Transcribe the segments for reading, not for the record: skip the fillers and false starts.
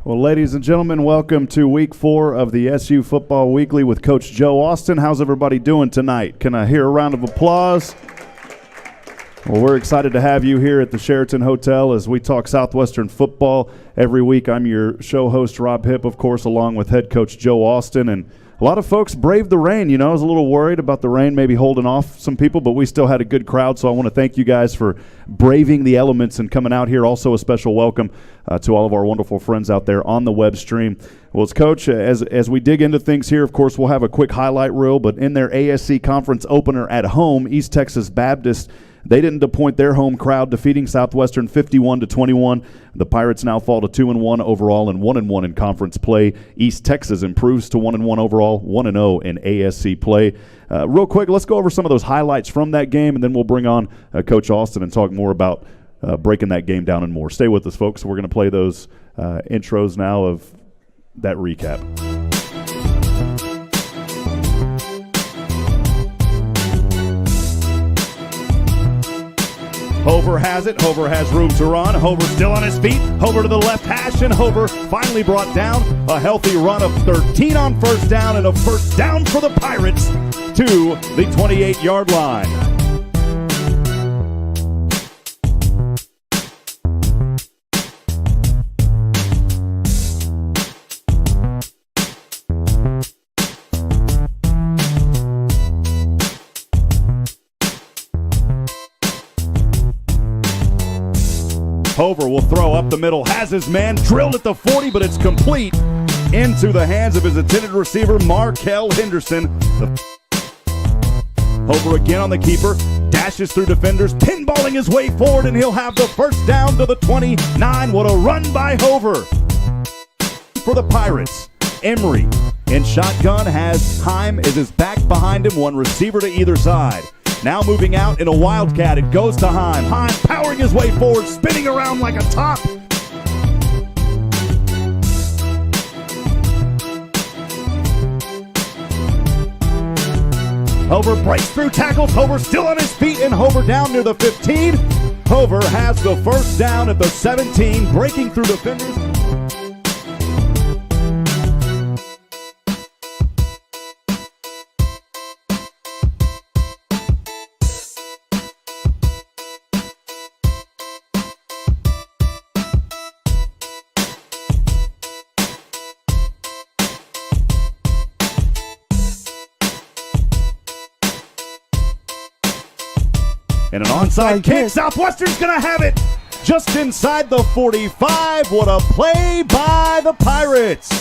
Well, ladies and gentlemen, welcome to week 4 of the SU Football Weekly with Coach Joe Austin. How's everybody doing tonight? Can I hear a round of applause? Well, we're excited to have you here at the Sheraton Hotel as we talk Southwestern football every week. I'm your show host, Rob Hipp, of course, along with head coach Joe Austin. And a lot of folks braved the rain. You know, I was a little worried about the rain maybe holding off some people, but we still had a good crowd. So I want to thank you guys for braving the elements and coming out here. Also a special welcome to all of our wonderful friends out there on the web stream. Well, as Coach, as we dig into things here, of course, we'll have a quick highlight reel, but in their ASC conference opener at home, East Texas Baptist, they didn't disappoint their home crowd, defeating Southwestern 51-21. The Pirates now fall to 2-1 overall and 1-1 in conference play. East Texas improves to 1-1 overall, 1-0 in ASC play. Real quick, let's go over some of those highlights from that game, and then we'll bring on Coach Austin and talk more about breaking that game down and more. Stay with us, folks. We're going to play those intros now of that recap. Hover has it. Hover has room to run. Hover still on his feet. Hover to the left hash, and Hover finally brought down a healthy run of 13 on first down and a first down for the Pirates to the 28-yard line. Hover will throw up the middle, has his man drilled at the 40, but it's complete into the hands of his intended receiver, Markel Henderson. Hover again on the keeper, dashes through defenders, pinballing his way forward, and he'll have the first down to the 29. What a run by Hover. For the Pirates, Emery in shotgun has Heim as his back behind him, one receiver to either side. Now moving out in a wildcat, it goes to Heim. Heim powering his way forward, spinning around like a top. Hover breaks through tackles. Hover still on his feet, and Hover down near the 15. Hover has the first down at the 17, breaking through defenders. And an onside kick. Southwestern's going to have it just inside the 45. What a play by the Pirates.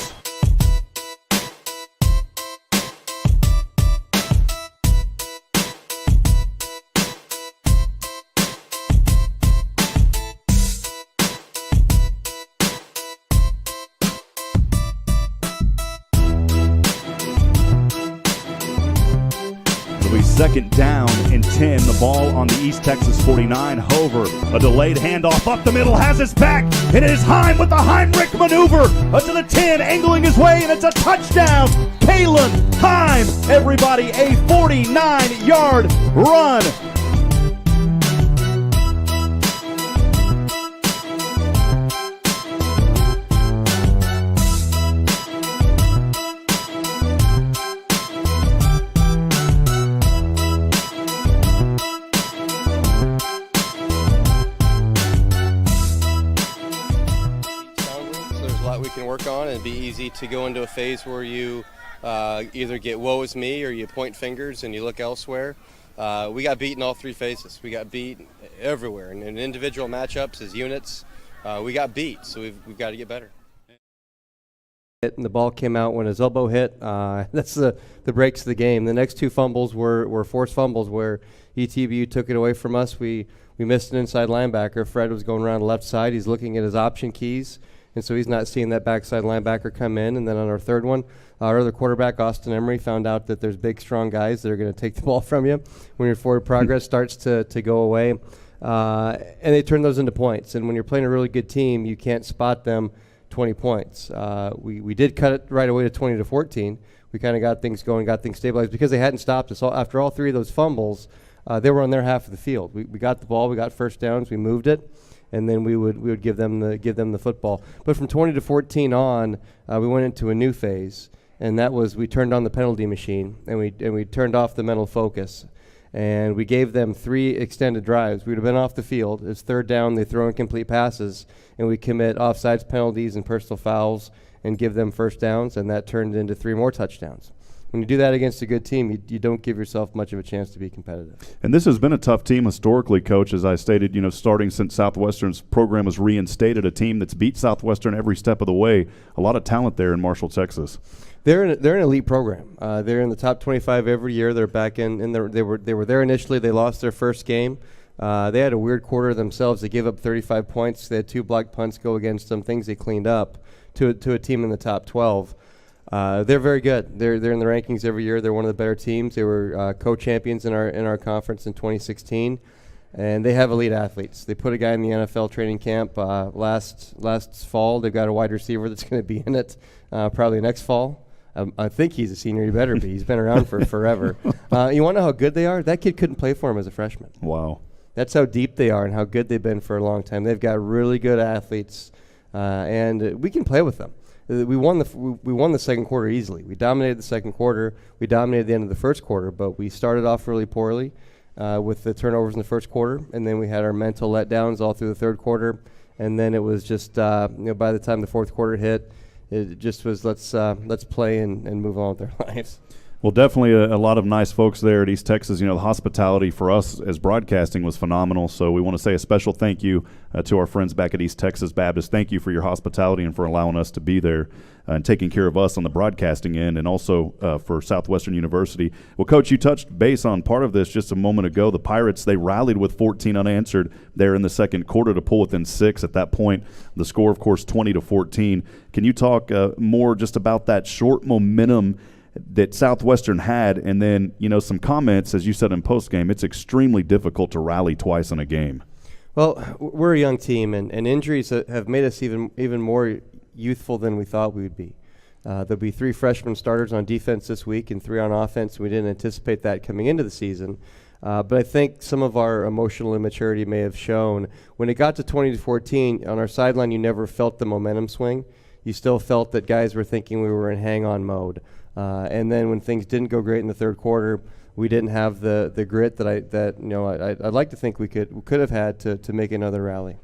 Second down and 10. The ball on the East Texas 49. Hover, a delayed handoff up the middle, has his back. It is Heim with the Heinrich maneuver to the 10, angling his way, and it's a touchdown. Kalen Heim, everybody, a 49-yard run. We can work on, and it'd be easy to go into a phase where you either get woe is me or you point fingers and you look elsewhere. We got beat in all three phases. We got beat everywhere, and in individual matchups as units, we got beat, so we've got to get better. And the ball came out when his elbow hit. That's the breaks of the game. The next two fumbles were forced fumbles where ETBU took it away from us. We missed an inside linebacker. Fred was going around the left side. He's looking at his option keys, and so he's not seeing that backside linebacker come in. And then on our third one, our other quarterback, Austin Emery, found out that there's big, strong guys that are going to take the ball from you when your forward progress starts to go away. And they turn those into points. And when you're playing a really good team, you can't spot them 20 points. We did cut it right away to 20-14. We kind of got things going, got things stabilized because they hadn't stopped us. After all three of those fumbles, they were on their half of the field. We got the ball, we got first downs, we moved it. and then we would give them the football. But from 20 to 14 on, we went into a new phase, and that was we turned on the penalty machine, and we turned off the mental focus. And we gave them 3 extended drives. We'd have been off the field. It's third down. They throw incomplete passes, and we commit offsides penalties and personal fouls and give them first downs, and that turned into 3 more touchdowns. When you do that against a good team, you don't give yourself much of a chance to be competitive. And this has been a tough team historically, Coach, as I stated, starting since Southwestern's program was reinstated, a team that's beat Southwestern every step of the way. A lot of talent there in Marshall, Texas. They're an elite program. They're in the top 25 every year. They're back they were there initially. They lost their first game. They had a weird quarter themselves. They gave up 35 points. They had 2 blocked punts go against them, things they cleaned up to a team in the top 12. They're very good. They're in the rankings every year. They're one of the better teams. They were co-champions in our conference in 2016, and they have elite athletes. They put a guy in the NFL training camp last fall. They've got a wide receiver that's going to be in it probably next fall. I think he's a senior. He better be. He's been around for forever. You want to know how good they are? That kid couldn't play for him as a freshman. Wow. That's how deep they are and how good they've been for a long time. They've got really good athletes, and we can play with them. We won the second quarter easily. We dominated the second quarter. We dominated the end of the first quarter, but we started off really poorly with the turnovers in the first quarter, and then we had our mental letdowns all through the third quarter, and then it was just by the time the fourth quarter hit, it just was let's play and move on with our lives. Well, definitely a lot of nice folks there at East Texas. The hospitality for us as broadcasting was phenomenal. So we want to say a special thank you to our friends back at East Texas Baptist. Thank you for your hospitality and for allowing us to be there and taking care of us on the broadcasting end, and also for Southwestern University. Well, Coach, you touched base on part of this just a moment ago. The Pirates, they rallied with 14 unanswered there in the second quarter to pull within 6 at that point. The score, of course, 20-14. Can you talk more just about that short momentum that Southwestern had, and then some comments, as you said in postgame, it's extremely difficult to rally twice in a game. Well, we're a young team, and injuries have made us even more youthful than we thought we would be. There'll be 3 freshman starters on defense this week and 3 on offense. We didn't anticipate that coming into the season. But I think some of our emotional immaturity may have shown. When it got to 20-14, on our sideline, you never felt the momentum swing. You still felt that guys were thinking we were in hang-on mode. And then when things didn't go great in the third quarter, we didn't have the grit that I'd like to think we could have had to make another rally.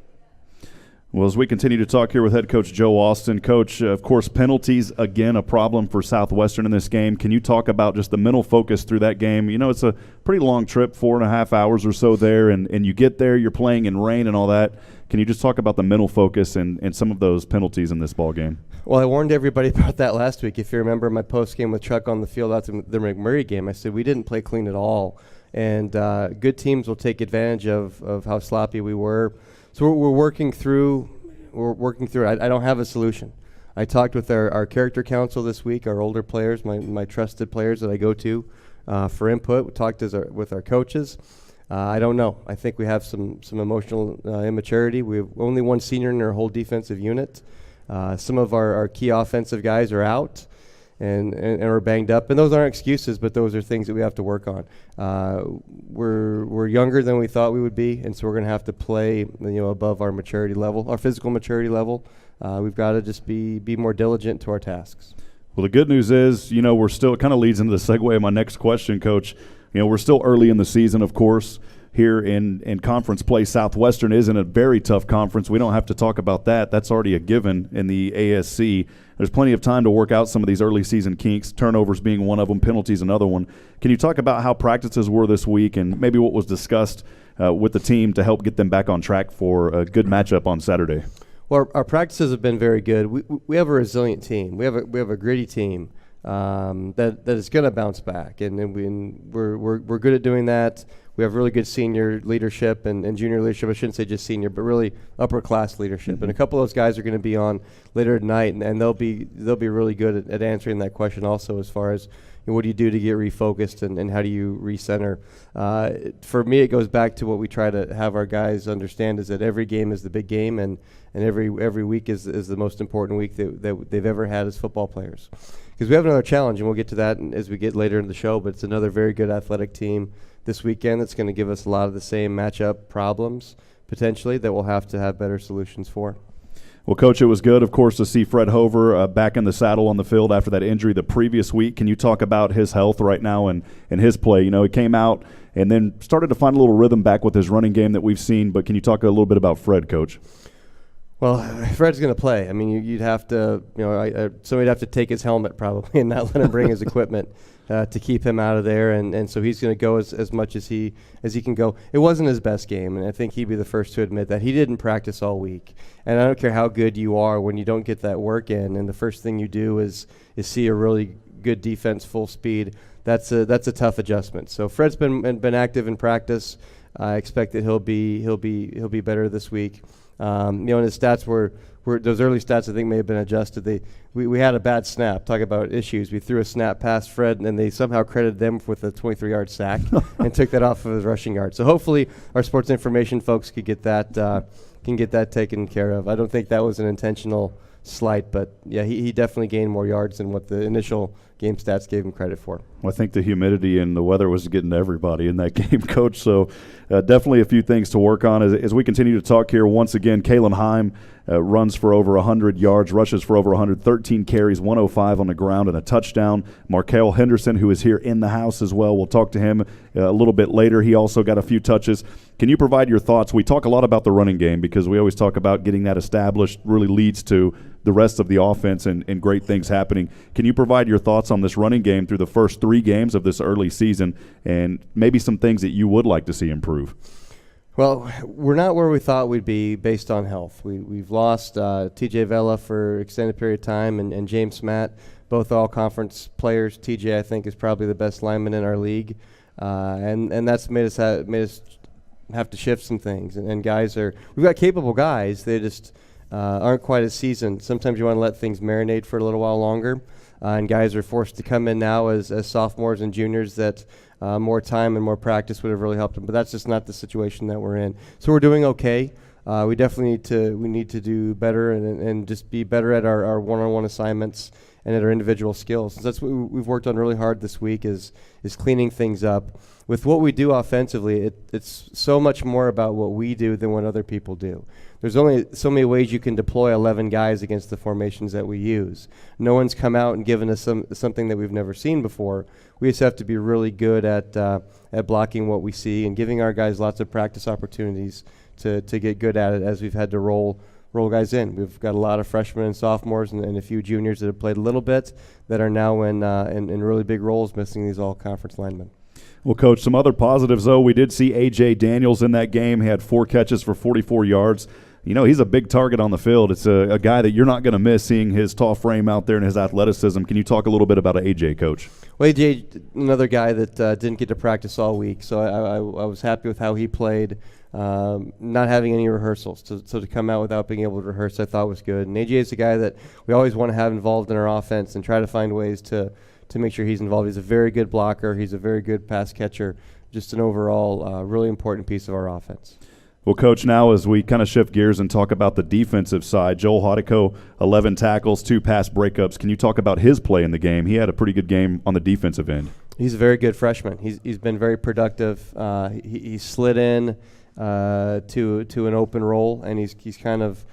Well, as we continue to talk here with head coach Joe Austin, Coach, of course, penalties, again, a problem for Southwestern in this game. Can you talk about just the mental focus through that game? It's a pretty long trip, 4.5 hours or so there, and you get there, you're playing in rain and all that. Can you just talk about the mental focus and some of those penalties in this ball game? Well, I warned everybody about that last week. If you remember my post game with Chuck on the field after the McMurray game, I said we didn't play clean at all. And good teams will take advantage of how sloppy we were. So we're working through it. I don't have a solution. I talked with our character council this week, our older players, my trusted players that I go to for input. We talked with our coaches. I don't know. I think we have some emotional immaturity. We have only one senior in our whole defensive unit. Some of our key offensive guys are out and are banged up. And those aren't excuses, but those are things that we have to work on. We're younger than we thought we would be, and so we're going to have to play above our maturity level, our physical maturity level. We've got to just be more diligent to our tasks. Well, the good news is, we're still – it kind of leads into the segue of my next question, Coach. We're still early in the season, of course. Here in conference play, Southwestern is in a very tough conference. We don't have to talk about that. That's already a given in the ASC. There's plenty of time to work out some of these early season kinks, turnovers being one of them, penalties another one. Can you talk about how practices were this week and maybe what was discussed with the team to help get them back on track for a good matchup on Saturday? Well, our practices have been very good. We have a resilient team. We have a gritty team that is going to bounce back, and we're good at doing that. We have really good senior leadership and junior leadership. I shouldn't say just senior, but really upper class leadership. Mm-hmm. And a couple of those guys are going to be on later tonight, and they'll be really good at answering that question also, as far as what do you do to get refocused and how do you recenter. For me, it goes back to what we try to have our guys understand, is that every game is the big game, and every week is the most important week that they've ever had as football players. Because we have another challenge, and we'll get to that as we get later in the show, but it's another very good athletic team this weekend that's going to give us a lot of the same matchup problems, potentially that we'll have to have better solutions for. Well, Coach, it was good, of course, to see Fred Hover back in the saddle on the field after that injury the previous week. Can you talk about his health right now and his play? You know, he came out and then started to find a little rhythm back with his running game that we've seen, but can you talk a little bit about Fred, Coach? Well, Fred's going to play. I mean, you'd have to, somebody'd have to take his helmet probably and not let him bring his equipment to keep him out of there. And so he's going to go as much as he can go. It wasn't his best game, and I think he'd be the first to admit that. He didn't practice all week. And I don't care how good you are when you don't get that work in, and the first thing you do is see a really good defense full speed. That's a tough adjustment. So Fred's been active in practice. I expect that he'll be better this week. And his stats were those early stats I think may have been adjusted. We had a bad snap. Talk about issues. We threw a snap past Fred, and then they somehow credited them with a 23-yard sack and took that off of his rushing yard. So hopefully our sports information folks could get that taken care of. I don't think that was an intentional slight, but yeah, he definitely gained more yards than what the initial game stats gave him credit for. Well, I think the humidity and the weather was getting to everybody in that game, Coach. So definitely a few things to work on. As we continue to talk here, once again, Kalen Heim runs for over 100 yards, rushes for over 113 carries, 105 on the ground, and a touchdown. Markel Henderson, who is here in the house as well, we'll talk to him a little bit later. He also got a few touches. Can you provide your thoughts? We talk a lot about the running game because we always talk about getting that established really leads to the rest of the offense and great things happening. Can you provide your thoughts on this running game through the first 3 games of this early season and maybe some things that you would like to see improve? Well, we're not where we thought we'd be based on health. We've lost TJ Vela for extended period of time and James Matt, both all-conference players. TJ, I think, is probably the best lineman in our league, and that's made us have to shift some things. And guys we've got capable guys. They just aren't quite as seasoned. Sometimes you want to let things marinate for a little while longer, and guys are forced to come in now as sophomores and juniors that more time and more practice would have really helped them. But that's just not the situation that we're in. So we're doing okay. We definitely need to do better and just be better at our one-on-one assignments and at our individual skills. So that's what we've worked on really hard this week is cleaning things up. With what we do offensively, it's so much more about what we do than what other people do. There's only so many ways you can deploy 11 guys against the formations that we use. No one's come out and given us something that we've never seen before. We just have to be really good at blocking what we see and giving our guys lots of practice opportunities to get good at it as we've had to roll guys in. We've got a lot of freshmen and sophomores and a few juniors that have played a little bit that are now in really big roles, missing these all-conference linemen. Well, Coach, some other positives, though. We did see A.J. Daniels in that game. He had 4 catches for 44 yards. You know, he's a big target on the field. It's a guy that you're not going to miss seeing his tall frame out there and his athleticism. Can you talk a little bit about A.J., Coach? Well, A.J., another guy that didn't get to practice all week, so I was happy with how he played, not having any rehearsals. So to come out without being able to rehearse I thought was good. And A.J. is a guy that we always want to have involved in our offense and try to find ways to make sure he's involved. He's a very good blocker. He's a very good pass catcher, just an overall really important piece of our offense. Well, Coach, now as we kind of shift gears and talk about the defensive side, Joel Hodico, 11 tackles, 2 pass breakups. Can you talk about his play in the game? He had a pretty good game on the defensive end. He's a very good freshman. He's been very productive. He slid in to an open role, and he's kind of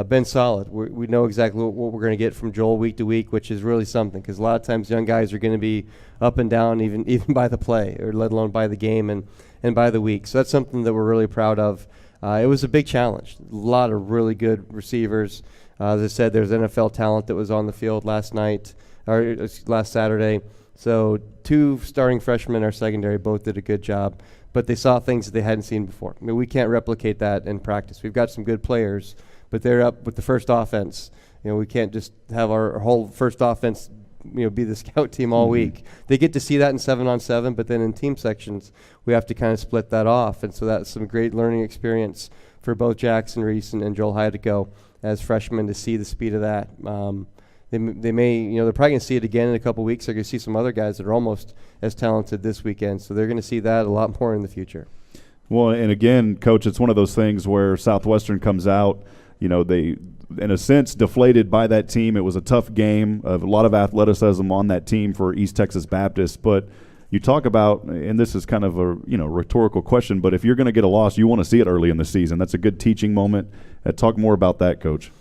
been solid. We know exactly what we're going to get from Joel week to week, which is really something because a lot of times young guys are going to be up and down even by the play, or let alone by the game and by the week. So that's something that we're really proud of. It was a big challenge. A lot of really good receivers. As I said, there's NFL talent that was on the field last Saturday. So 2 starting freshmen in our secondary both did a good job, but they saw things that they hadn't seen before. I mean, we can't replicate that in practice. We've got some good players, but they're up with the first offense. You know, we can't just have our whole first offense, be the scout team all week. They get to see that in 7-on-7, but then in team sections, we have to kind of split that off. And so that's some great learning experience for both Jackson Reese and Joel Hodico as freshmen to see the speed of that. They may, they're probably going to see it again in a couple weeks. They're going to see some other guys that are almost as talented this weekend. So they're going to see that a lot more in the future. Well, and again, Coach, it's one of those things where Southwestern comes out, they, in a sense, deflated by that team. It was a tough game, a lot of athleticism on that team for East Texas Baptist. But You talk about, and this is kind of a rhetorical question, but if you're going to get a loss, you want to see it early in the season. That's a good teaching moment. Talk more about that, Coach.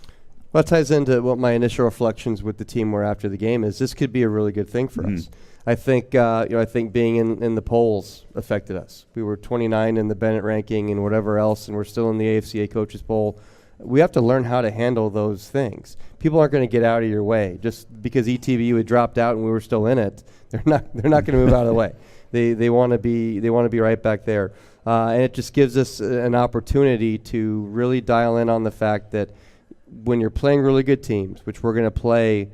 Well, that ties into what my initial reflections with the team were after the game is. This could be a really good thing for us. I think I think being in the polls affected us. We were 29 in the Bennett ranking and whatever else, and we're still in the AFCA Coaches Poll. We have to learn how to handle those things. People aren't going to get out of your way just because ETBU had dropped out and we were still in it. They're not going to move out of the way. They want to be right back there, and it just gives us an opportunity to really dial in on the fact that when you're playing really good teams, which we're going to play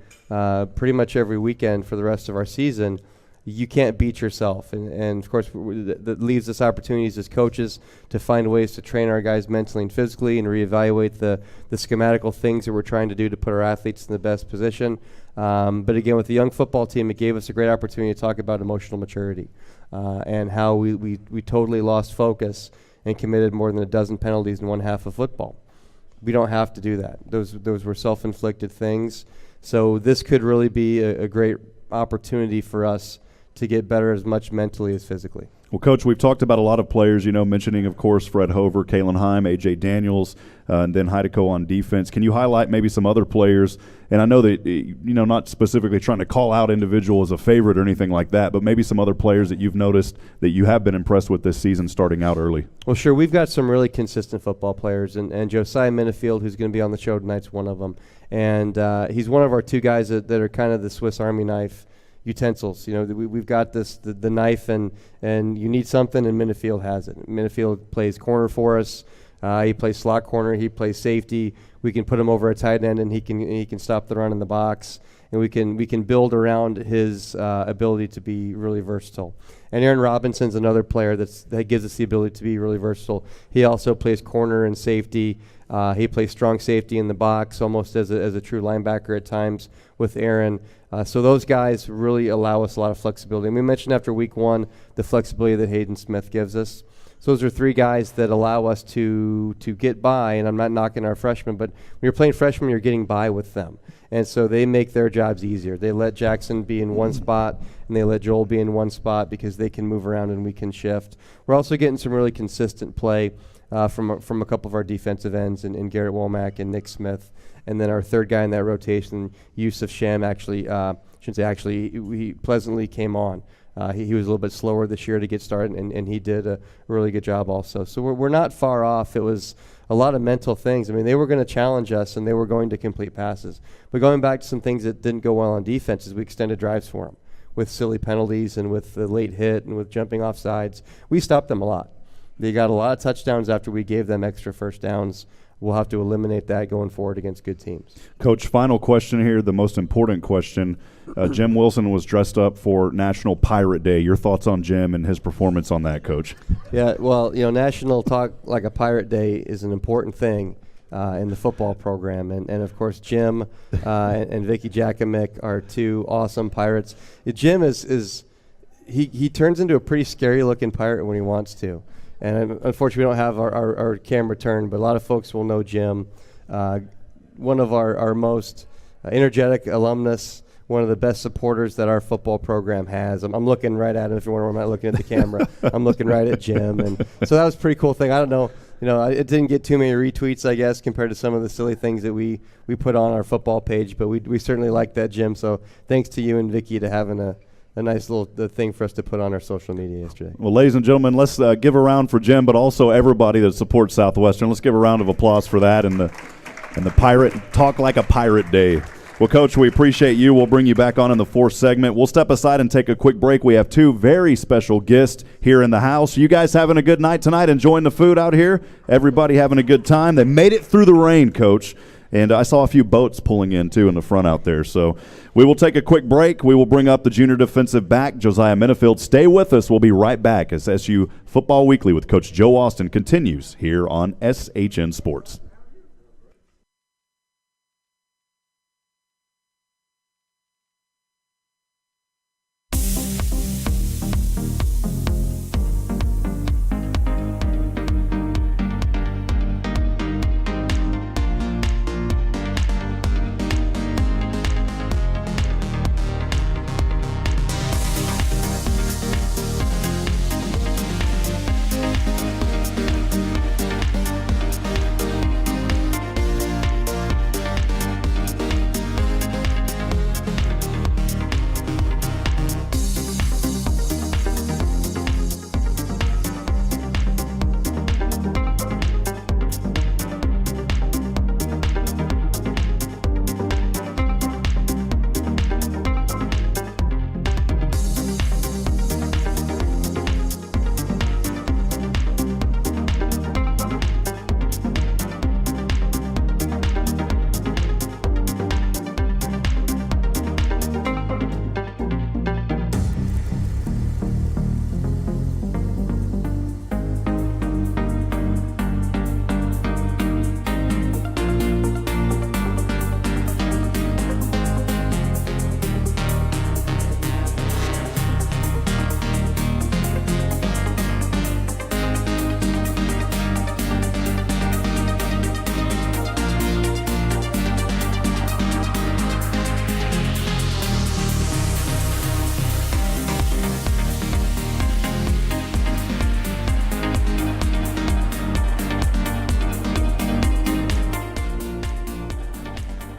pretty much every weekend for the rest of our season, you can't beat yourself. And of course, that leaves us opportunities as coaches to find ways to train our guys mentally and physically and reevaluate the schematical things that we're trying to do to put our athletes in the best position. But again, with the young football team, it gave us a great opportunity to talk about emotional maturity and how we totally lost focus and committed more than a dozen penalties in one half of football. We don't have to do that. Those were self-inflicted things. So this could really be a great opportunity for us to get better as much mentally as physically. Well, Coach, we've talked about a lot of players, mentioning, of course, Fred Hover, Kalen Heim, A.J. Daniels, and then Heideco on defense. Can you highlight maybe some other players? And I know that, not specifically trying to call out individual as a favorite or anything like that, but maybe some other players that you've noticed that you have been impressed with this season starting out early. Well, sure. We've got some really consistent football players, and Josiah Minifield, who's going to be on the show tonight, is one of them. And he's one of our two guys that are kind of the Swiss Army knife utensils. We've got the knife, and you need something, and Minifield has it. Minifield plays corner for us. He plays slot corner. He plays safety. We can put him over a tight end, and he can stop the run in the box. And we can build around his ability to be really versatile. And Aaron Robinson's another player that gives us the ability to be really versatile. He also plays corner and safety. He plays strong safety in the box, almost as a true linebacker at times with Aaron. So those guys really allow us a lot of flexibility. And we mentioned after week one the flexibility that Hayden Smith gives us. So those are three guys that allow us to get by, and I'm not knocking our freshmen, but when you're playing freshmen, you're getting by with them. And so they make their jobs easier. They let Jackson be in one spot, and they let Joel be in one spot because they can move around and we can shift. We're also getting some really consistent play from a couple of our defensive ends in Garrett Womack and Nick Smith. And then our third guy in that rotation, Yusuf Sham, he pleasantly came on. He was a little bit slower this year to get started, and he did a really good job also. So we're not far off. It was a lot of mental things. I mean, they were going to challenge us, and they were going to complete passes. But going back to some things that didn't go well on defense is we extended drives for them with silly penalties and with the late hit and with jumping off sides. We stopped them a lot. They got a lot of touchdowns after we gave them extra first downs. We'll have to eliminate that going forward against good teams. Coach, final question here, the most important question. Jim Wilson was dressed up for National Pirate Day. Your thoughts on Jim and his performance on that, Coach? Yeah, well, National Talk Like a Pirate Day is an important thing in the football program. And of course, Jim and Vicky Jakomick are two awesome Pirates. Jim he turns into a pretty scary-looking pirate when he wants to. And unfortunately, we don't have our camera turned, but a lot of folks will know Jim. One of our most energetic alumnus, one of the best supporters that our football program has. I'm looking right at him. If you're wondering, I'm not looking at the camera. I'm looking right at Jim. And so that was a pretty cool thing. I don't know. It didn't get too many retweets, I guess, compared to some of the silly things that we put on our football page. But we certainly like that, Jim. So thanks to you and Vicky to having a nice little thing for us to put on our social media yesterday. Well, ladies and gentlemen, let's give a round for Jim, but also everybody that supports Southwestern. Let's give a round of applause for that and the Pirate Talk Like a Pirate Day. Well, Coach, we appreciate you. We'll bring you back on in the fourth segment. We'll step aside and take a quick break. We have two very special guests here in the house. You guys having a good night tonight, enjoying the food out here? Everybody having a good time? They made it through the rain, Coach. And I saw a few boats pulling in, too, in the front out there. So we will take a quick break. We will bring up the junior defensive back, Josiah Minifield. Stay with us. We'll be right back as SU Football Weekly with Coach Joe Austin continues here on SHN Sports.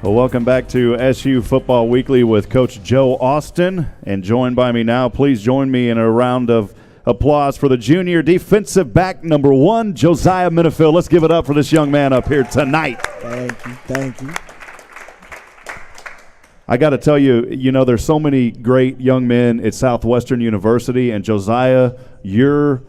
Well, welcome back to SU Football Weekly with Coach Joe Austin. And joined by me now, please join me in a round of applause for the junior defensive back number 1, Josiah Minifield. Let's give it up for this young man up here tonight. Thank you. I got to tell you, there's so many great young men at Southwestern University, and Josiah, your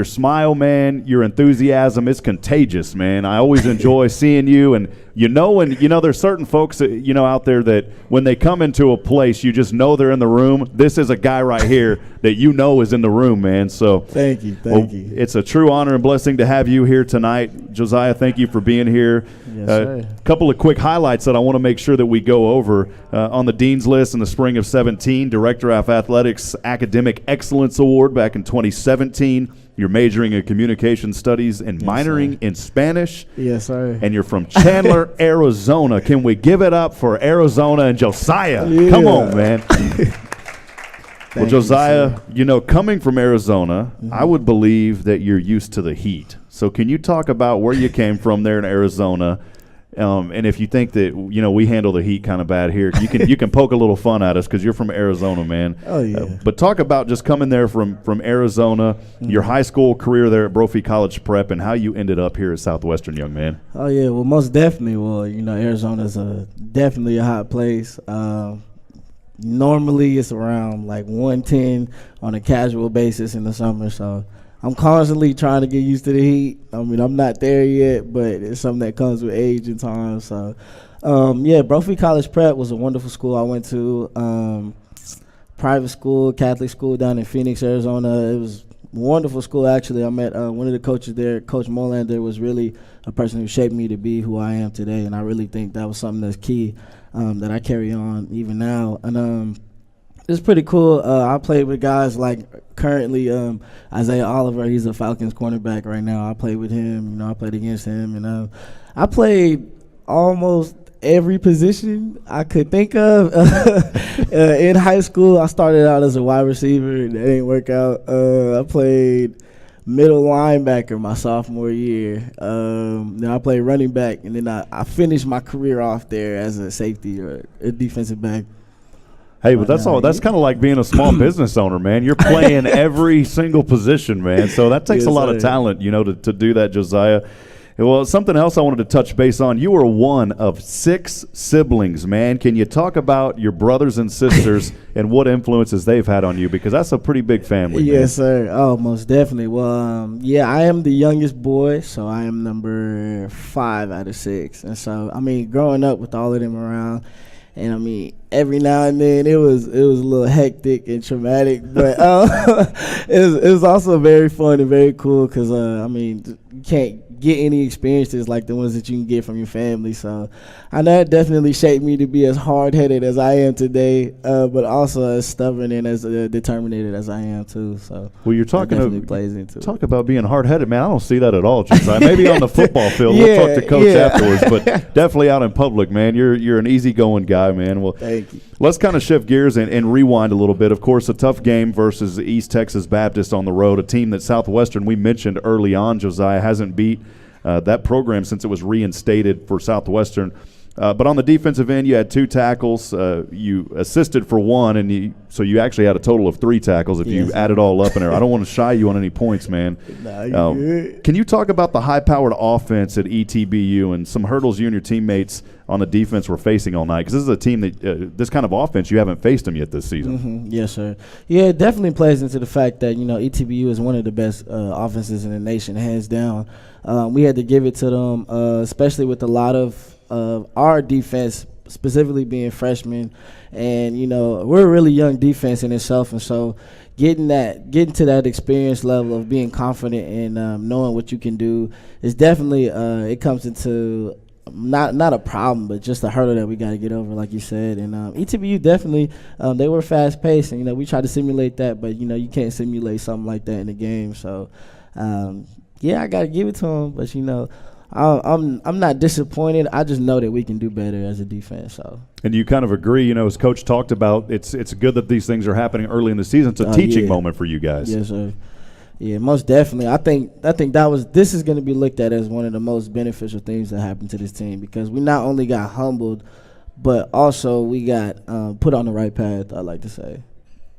smile, man, your enthusiasm, it's contagious, man. I always enjoy seeing you, and there's certain folks that, out there that when they come into a place, you just know they're in the room. This is a guy right here that is in the room, man. So thank you. It's a true honor and blessing to have you here tonight. Josiah, thank you for being here. Yes, sir. Couple of quick highlights that I want to make sure that we go over. On the Dean's List in the spring of 17, Director of Athletics Academic Excellence Award back in 2017. You're majoring in communication studies and minoring in Spanish. Yes, sir. And you're from Chandler, Arizona. Can we give it up for Arizona and Josiah? Yeah. Come on, man. Well, Josiah, you, coming from Arizona, I would believe that you're used to the heat. So can you talk about where you came from there in Arizona? And if you think that, we handle the heat kind of bad here, you can poke a little fun at us because you're from Arizona, man. Oh, yeah. But talk about just coming there from Arizona, your high school career there at Brophy College Prep, and how you ended up here at Southwestern, young man. Oh, yeah. Well, most definitely. Well, Arizona's definitely a hot place. Normally it's around like 110 on a casual basis in the summer, so I'm constantly trying to get used to the heat. I mean, I'm not there yet, but it's something that comes with age and time. So, Brophy College Prep was a wonderful school I went to. Private school, Catholic school down in Phoenix, Arizona. It was a wonderful school, actually. I met one of the coaches there. Coach Molander was really a person who shaped me to be who I am today, and I really think that was something that's key that I carry on even now. And it's pretty cool. I played with guys like currently Isaiah Oliver. He's a Falcons cornerback right now. I played with him. I played against him. And I played almost every position I could think of. In high school, I started out as a wide receiver. That didn't work out. I played middle linebacker my sophomore year. Then I played running back, and then I finished my career off there as a safety or a defensive back. Hey, but that's kind of like being a small business owner, man. You're playing every single position, man. So that takes a lot of talent, to do that, Josiah. Well, something else I wanted to touch base on. You are one of 6 siblings, man. Can you talk about your brothers and sisters and what influences they've had on you? Because that's a pretty big family, man. Yes, sir. Oh, most definitely. Well, I am the youngest boy, so I am number 5 out of 6. And so, growing up with all of them around, and every now and then it was a little hectic and traumatic, but it was also very fun and very cool because you can't get any experiences like the ones that you can get from your family. So I know it definitely shaped me to be as hard-headed as I am today, but also as stubborn and as determined as I am too. So you're talking plays into talk about being hard-headed, man. I don't see that at all, Josiah. Maybe on the football field, we'll talk to Coach afterwards, but definitely out in public, man. You're an easygoing guy, man. Well, thank you. Let's kind of shift gears and rewind a little bit. Of course, a tough game versus East Texas Baptist on the road, a team that Southwestern, we mentioned early on, Josiah, hasn't beat that program since it was reinstated for Southwestern. But on the defensive end, you had 2 tackles. You assisted for 1, and so you actually had a total of 3 tackles if you add it all up in there. I don't want to shy you on any points, man. Nah, you're good. Can you talk about the high-powered offense at ETBU and some hurdles you and your teammates on the defense were facing all night? Because this is a team that this kind of offense, you haven't faced them yet this season. Mm-hmm. Yes, sir. Yeah, it definitely plays into the fact that, ETBU is one of the best offenses in the nation, hands down. We had to give it to them, especially with a lot of our defense, specifically being freshmen, and we're a really young defense in itself, and so getting to that experience level of being confident and knowing what you can do is definitely it comes into not a problem, but just a hurdle that we got to get over, like you said. And ETBU definitely they were fast paced, and we tried to simulate that, but you can't simulate something like that in the game. So I got to give it to them, but I'm not disappointed. I just know that we can do better as a defense. So. And you kind of agree, as Coach talked about, it's good that these things are happening early in the season. It's a teaching moment for you guys. Yes, sir. Yeah, most definitely. I think this is going to be looked at as one of the most beneficial things that happened to this team, because we not only got humbled, but also we got put on the right path, I like to say.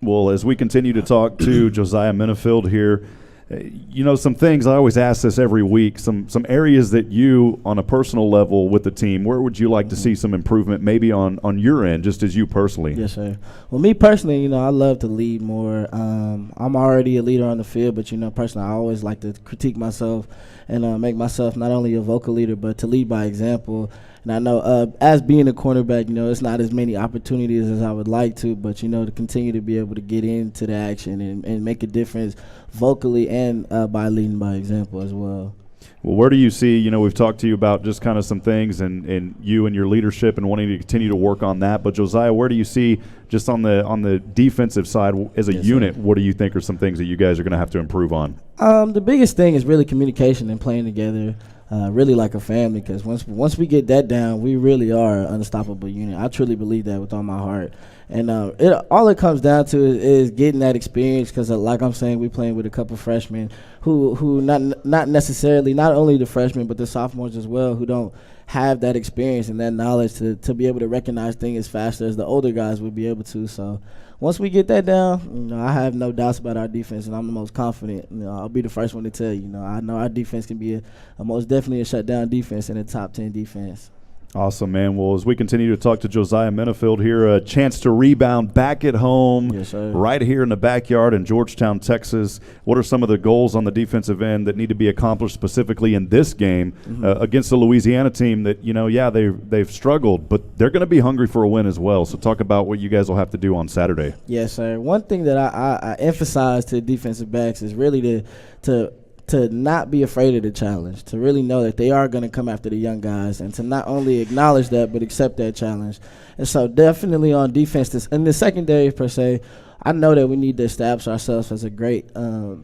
Well, as we continue to talk to Josiah Minifield here, you know, some things, I always ask this every week, some areas that you, on a personal level with the team, where would you like to see some improvement maybe on your end, just as you personally? Yes, sir. Well, me personally, you know, I love to lead more. I'm already a leader on the field, but, you know, personally, I always like to critique myself and make myself not only a vocal leader, but to lead by example. And I know as being a cornerback, you know, it's not as many opportunities as I would like to, but, you know, to continue to be able to get into the action and make a difference vocally and by leading by example as well. Well, where do you see, you know, we've talked to you about just kind of some things and you and your leadership and wanting to continue to work on that. But, Josiah, where do you see just on the defensive side as a unit, what do you think are some things that you guys are going to have to improve on? The biggest thing is really communication and playing together. Really like a family, because once we get that down, we really are an unstoppable unit. I truly believe that with all my heart. And all it comes down to is getting that experience, because like I'm saying, we're playing with a couple freshmen who not necessarily, not only the freshmen, but the sophomores as well, who don't have that experience and that knowledge to be able to recognize things as fast as the older guys would be able to. So once we get that down, you know, I have no doubts about our defense, and I'm the most confident. You know, I'll be the first one to tell you. You know, I know our defense can be a most definitely a shutdown defense and a top 10 defense. Awesome, man. Well, as we continue to talk to Josiah Minifield here, a chance to rebound back at home, yes, sir, right here in the backyard in Georgetown, Texas. What are some of the goals on the defensive end that need to be accomplished specifically in this game against the Louisiana team that, you know, yeah, they've struggled, but they're going to be hungry for a win as well. So talk about what you guys will have to do on Saturday. Yes, sir. One thing that I emphasize to defensive backs is really to not be afraid of the challenge, to really know that they are going to come after the young guys, and to not only acknowledge that but accept that challenge. And so definitely on defense, in the secondary per se, I know that we need to establish ourselves as a great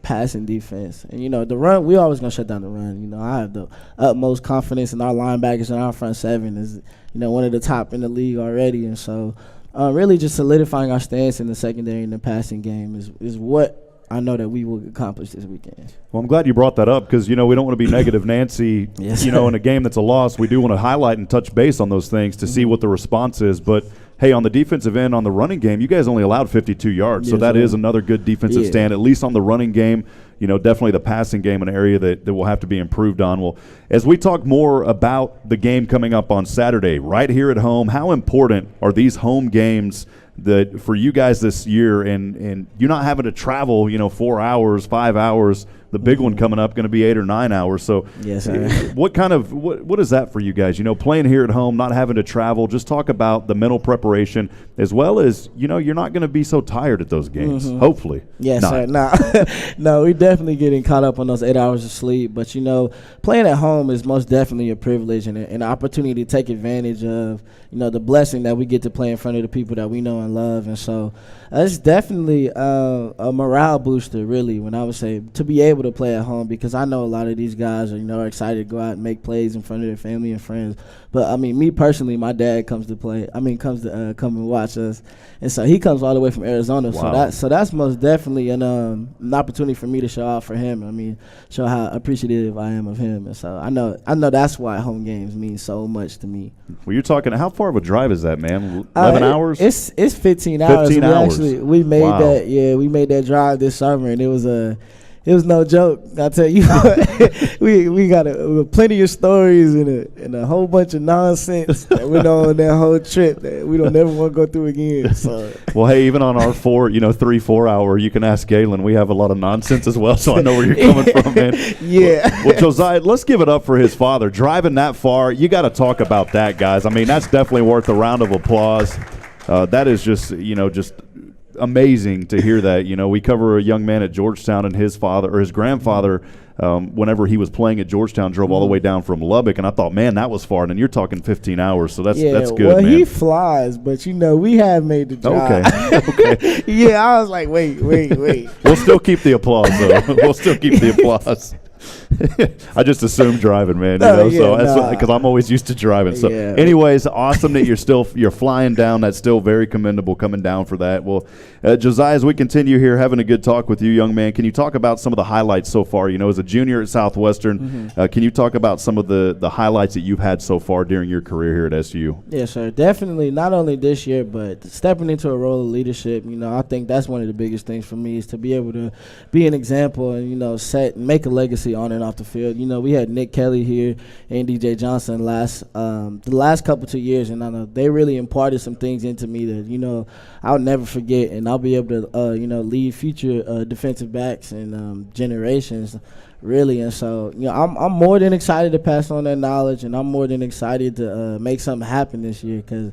passing defense. And, you know, the run, we always going to shut down the run. You know, I have the utmost confidence in our linebackers, and our front seven is, you know, one of the top in the league already. And so really just solidifying our stance in the secondary and the passing game is what I know that we will accomplish this weekend. Well, I'm glad you brought that up, because, you know, we don't want to be negative Nancy. Yes, you know, in a game that's a loss, we do want to highlight and touch base on those things to see what the response is. But, hey, on the defensive end, on the running game, you guys only allowed 52 yards. So that is another good defensive stand, at least on the running game. You know, definitely the passing game, an area that will have to be improved on. Well, as we talk more about the game coming up on Saturday, right here at home, how important are these home games that for you guys this year, and you not having to travel, you know, 4 hours, 5 hours, the big one coming up going to be 8 or 9 hours. So yes, sir. what is that for you guys? You know, playing here at home, not having to travel, just talk about the mental preparation, as well as, you know, you're not going to be so tired at those games, hopefully. Yes, sir. No, we're definitely getting caught up on those 8 hours of sleep. But, you know, playing at home is most definitely a privilege and an opportunity to take advantage of, you know, the blessing that we get to play in front of the people that we know and love. And so it's definitely a morale booster, really, when I would say to be able to play at home, because I know a lot of these guys are, you know, excited to go out and make plays in front of their family and friends. But, I mean, me personally, my dad comes to come and watch us. And so he comes all the way from Arizona. Wow. So that's most definitely an opportunity for me to show out for him. I mean, show how appreciative I am of him. And so I know that's why home games mean so much to me. Well, you're talking, how far of a drive is that, man? 11 hours? It's 15 hours. 15 hours. We made that. Yeah, we made that drive this summer, and it was no joke. I tell you, we got plenty of stories and a whole bunch of nonsense that went on that whole trip that we don't ever want to go through again. So. Well, hey, even on our 3-4 hour, you can ask Galen. We have a lot of nonsense as well, so I know where you're coming from, man. Yeah. Well, Josiah, let's give it up for his father. Driving that far, you got to talk about that, guys. I mean, that's definitely worth a round of applause. That is just amazing to hear that. You know, we cover a young man at Georgetown, and his father or his grandfather, whenever he was playing at Georgetown, drove all the way down from Lubbock, and I thought, man, that was far. And then you're talking 15 hours, so that's good, well, man. He flies, but, you know, we have made the drive. Okay. Yeah, I was like, wait. We'll still keep the applause, though. We'll still keep the applause. I just assume driving, man. So that's because I'm always used to driving. So, anyways, awesome that you're flying down. That's still very commendable coming down for that. Well, Josiah, as we continue here, having a good talk with you, young man, can you talk about some of the highlights so far? As a junior at Southwestern, can you talk about some of the highlights that you've had so far during your career here at SU? Yes, sir. Definitely. Not only this year, but stepping into a role of leadership. I think that's one of the biggest things for me is to be able to be an example and set and make a legacy on and off the field. We had Nick Kelly here and DJ Johnson the last couple 2 years, and I know they really imparted some things into me that I'll never forget, and I'll be able to lead future defensive backs and generations. Really, and so I'm more than excited to pass on that knowledge, and I'm more than excited to make something happen this year because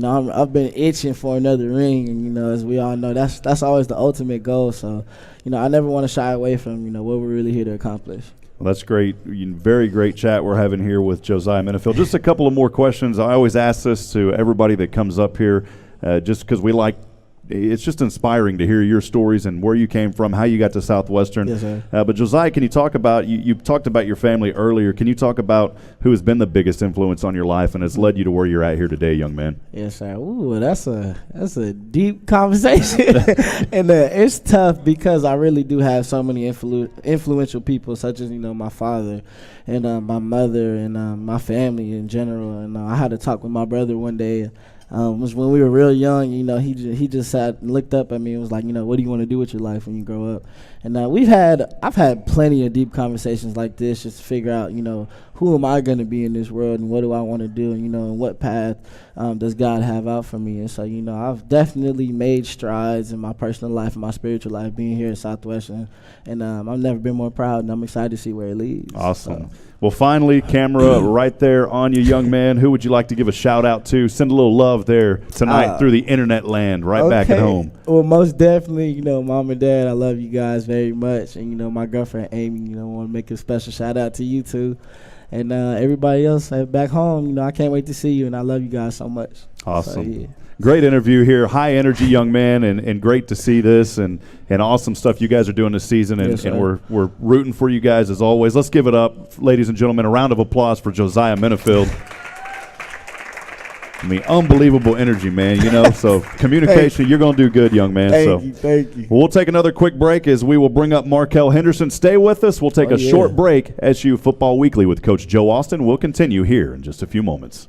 I've been itching for another ring, and as we all know, that's always the ultimate goal. So I never want to shy away from what we're really here to accomplish. Well, that's great. Very great chat we're having here with Josiah Minifield. Just a couple of more questions. I always ask this to everybody that comes up here, just because it's just inspiring to hear your stories and where you came from, how you got to Southwestern. Yes, sir. But Josiah, can you talk about, you talked about your family earlier. Can you talk about who has been the biggest influence on your life and has led you to where you're at here today, young man? Yes, sir. Ooh, that's a deep conversation. And it's tough because I really do have so many influential people such as, my father and my mother and my family in general. And I had to talk with my brother one day. Was when we were real young, he just sat and looked up at me and was like, what do you want to do with your life when you grow up? And I've had plenty of deep conversations like this just to figure out, who am I going to be in this world and what do I want to do, and what path does God have out for me? And so, I've definitely made strides in my personal life and my spiritual life being here at Southwestern, and I've never been more proud, and I'm excited to see where it leads. Awesome. Well, finally, camera right there on you, young man. Who would you like to give a shout-out to? Send a little love there tonight through the internet land back at home. Well, most definitely, Mom and Dad, I love you guys very much. And, my girlfriend, Amy, want to make a special shout-out to you, too. And everybody else back home, I can't wait to see you, and I love you guys so much. Awesome. So, yeah. Great interview here. High energy young man, and great to see this and awesome stuff you guys are doing this season. And, yes, and we're rooting for you guys as always. Let's give it up, ladies and gentlemen. A round of applause for Josiah Minifield. Unbelievable energy, man. So communication, you're going to do good, young man. Thank you. We'll take another quick break as we will bring up Markel Henderson. Stay with us. We'll take a short break. SU Football Weekly with Coach Joe Austin. We'll continue here in just a few moments.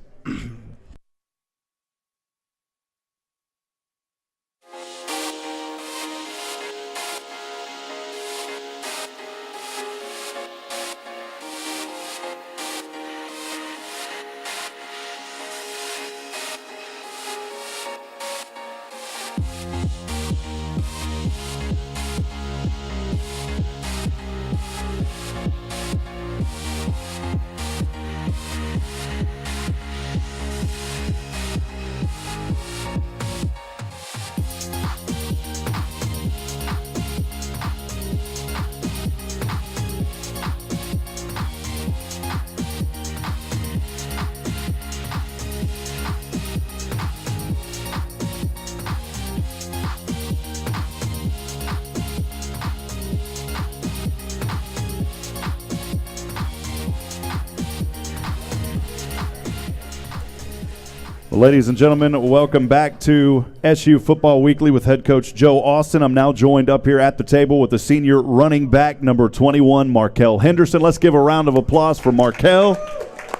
Well, ladies and gentlemen, welcome back to SU Football Weekly with head coach Joe Austin. I'm now joined up here at the table with the senior running back, number 21, Markel Henderson. Let's give a round of applause for Markel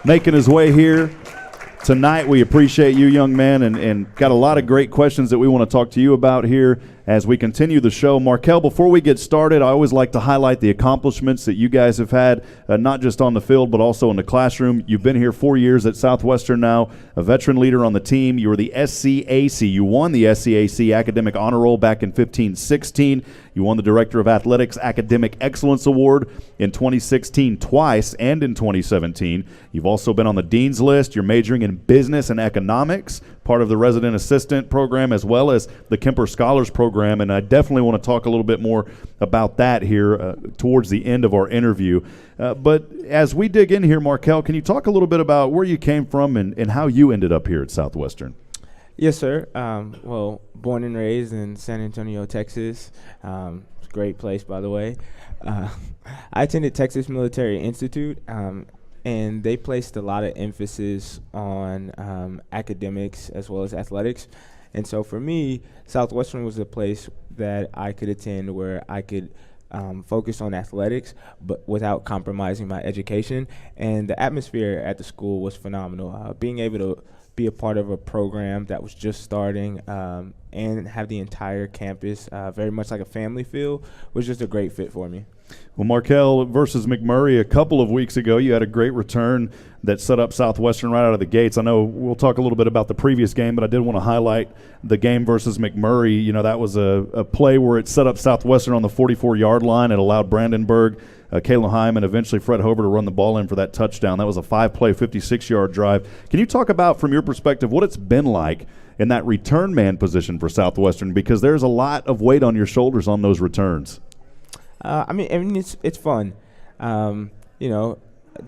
making his way here tonight. We appreciate you, young man, and got a lot of great questions that we want to talk to you about here as we continue the show. Markel, before we get started, I always like to highlight the accomplishments that you guys have had, not just on the field but also in the classroom. You've been here 4 years at Southwestern now, a veteran leader on the team. You were the SCAC. You won the SCAC Academic Honor Roll back in 15-16. You won the Director of Athletics Academic Excellence Award in 2016 twice and in 2017. You've also been on the Dean's List. You're majoring in business and economics, part of the resident assistant program as well as the Kemper Scholars Program, and I definitely want to talk a little bit more about that here towards the end of our interview. But as we dig in here, Markel, can you talk a little bit about where you came from and how you ended up here at Southwestern? Yes, sir. Well, born and raised in San Antonio, Texas. great place, by the way. I attended Texas Military Institute, and they placed a lot of emphasis on academics as well as athletics. And so for me, Southwestern was a place that I could attend where I could focus on athletics, but without compromising my education. And the atmosphere at the school was phenomenal. Being able to be a part of a program that was just starting and have the entire campus very much like a family feel was just a great fit for me. Well, Markel versus McMurray, a couple of weeks ago, you had a great return that set up Southwestern right out of the gates. I know we'll talk a little bit about the previous game, but I did want to highlight the game versus McMurray. You know, that was a play where it set up Southwestern on the 44-yard line. It allowed Brandenburg, Kalen Heim, and eventually Fred Hober to run the ball in for that touchdown. That was a 5-play, 56-yard drive. Can you talk about, from your perspective, what it's been like in that return man position for Southwestern? Because there's a lot of weight on your shoulders on those returns. I mean, it's fun. You know,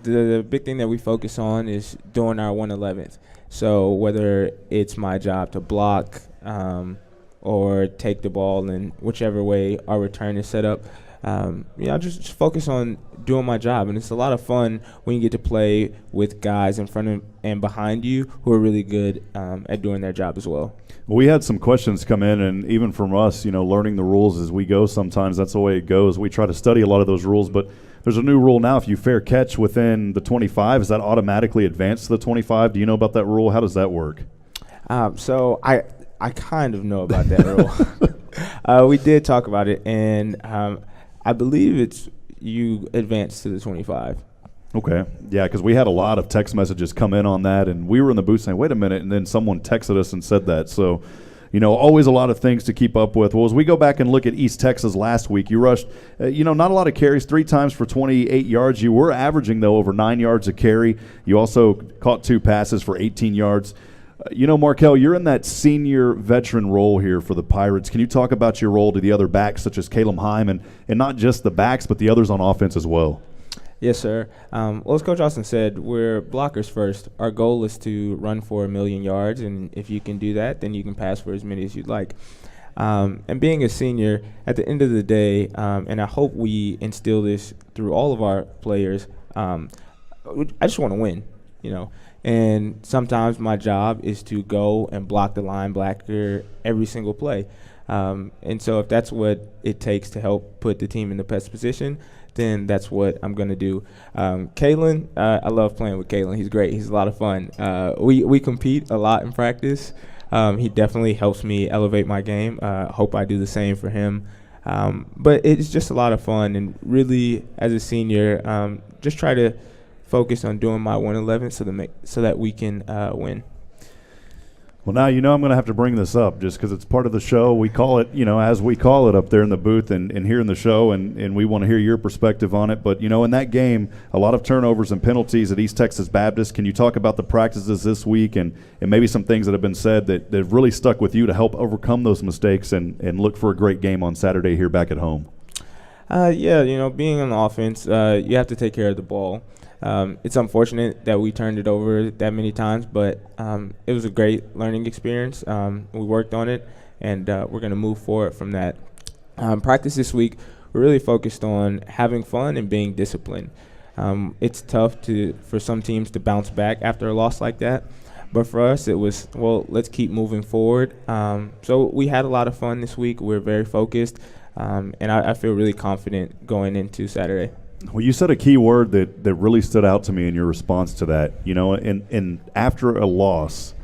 the big thing that we focus on is doing our 111th. So whether it's my job to block or take the ball in whichever way our return is set up, I just focus on doing my job. And it's a lot of fun when you get to play with guys in front of and behind you who are really good at doing their job as well. We had some questions come in, and even from us, you know, learning the rules as we go sometimes, that's the way it goes. We try to study a lot of those rules, but there's a new rule now. If you fair catch within the 25, is that automatically advanced to the 25? Do you know about that rule? How does that work? So I kind of know about that rule. We did talk about it, and I believe it's you advance to the 25. Okay. Yeah, because we had a lot of text messages come in on that, and we were in the booth saying, wait a minute, and then someone texted us and said that. So, you know, always a lot of things to keep up with. Well, as we go back and look at East Texas last week, you rushed, not a lot of carries, 3 times for 28 yards. You were averaging, though, over 9 yards a carry. You also caught 2 passes for 18 yards. Markel, you're in that senior veteran role here for the Pirates. Can you talk about your role to the other backs, such as Caleb Heim, and not just the backs, but the others on offense as well? Yes, sir. Well, as Coach Austin said, we're blockers first. Our goal is to run for 1 million yards, and if you can do that, then you can pass for as many as you'd like. And being a senior, at the end of the day, and I hope we instill this through all of our players, I just want to win, And sometimes my job is to go and block the linebacker every single play. And so if that's what it takes to help put the team in the best position, then that's what I'm going to do. Kalen, I love playing with Kalen. He's great. He's a lot of fun. We compete a lot in practice. He definitely helps me elevate my game. Hope I do the same for him. But it's just a lot of fun. And really, as a senior, just try to focus on doing my 111 so that we can win. Well, now I'm going to have to bring this up just because it's part of the show. We call it, as we call it up there in the booth and here in the show, and we want to hear your perspective on it. But, in that game, a lot of turnovers and penalties at East Texas Baptist. Can you talk about the practices this week and maybe some things that have been said that have really stuck with you to help overcome those mistakes and look for a great game on Saturday here back at home? Being on offense, you have to take care of the ball. It's unfortunate that we turned it over that many times, but it was a great learning experience. We worked on it, and we're going to move forward from that. Practice this week, we're really focused on having fun and being disciplined. It's tough for some teams to bounce back after a loss like that, but for us it was, let's keep moving forward. So we had a lot of fun this week. We're very focused, and I feel really confident going into Saturday. Well, you said a key word that really stood out to me in your response to that. And after a loss,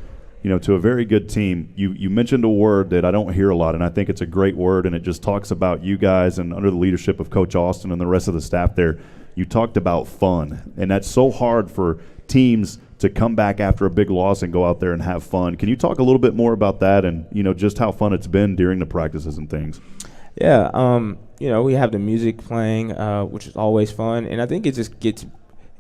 to a very good team, you mentioned a word that I don't hear a lot, and I think it's a great word, and it just talks about you guys and under the leadership of Coach Austin and the rest of the staff there. You talked about fun, and that's so hard for teams to come back after a big loss and go out there and have fun. Can you talk a little bit more about that and, just how fun it's been during the practices and things? Yeah, we have the music playing, which is always fun, and I think it just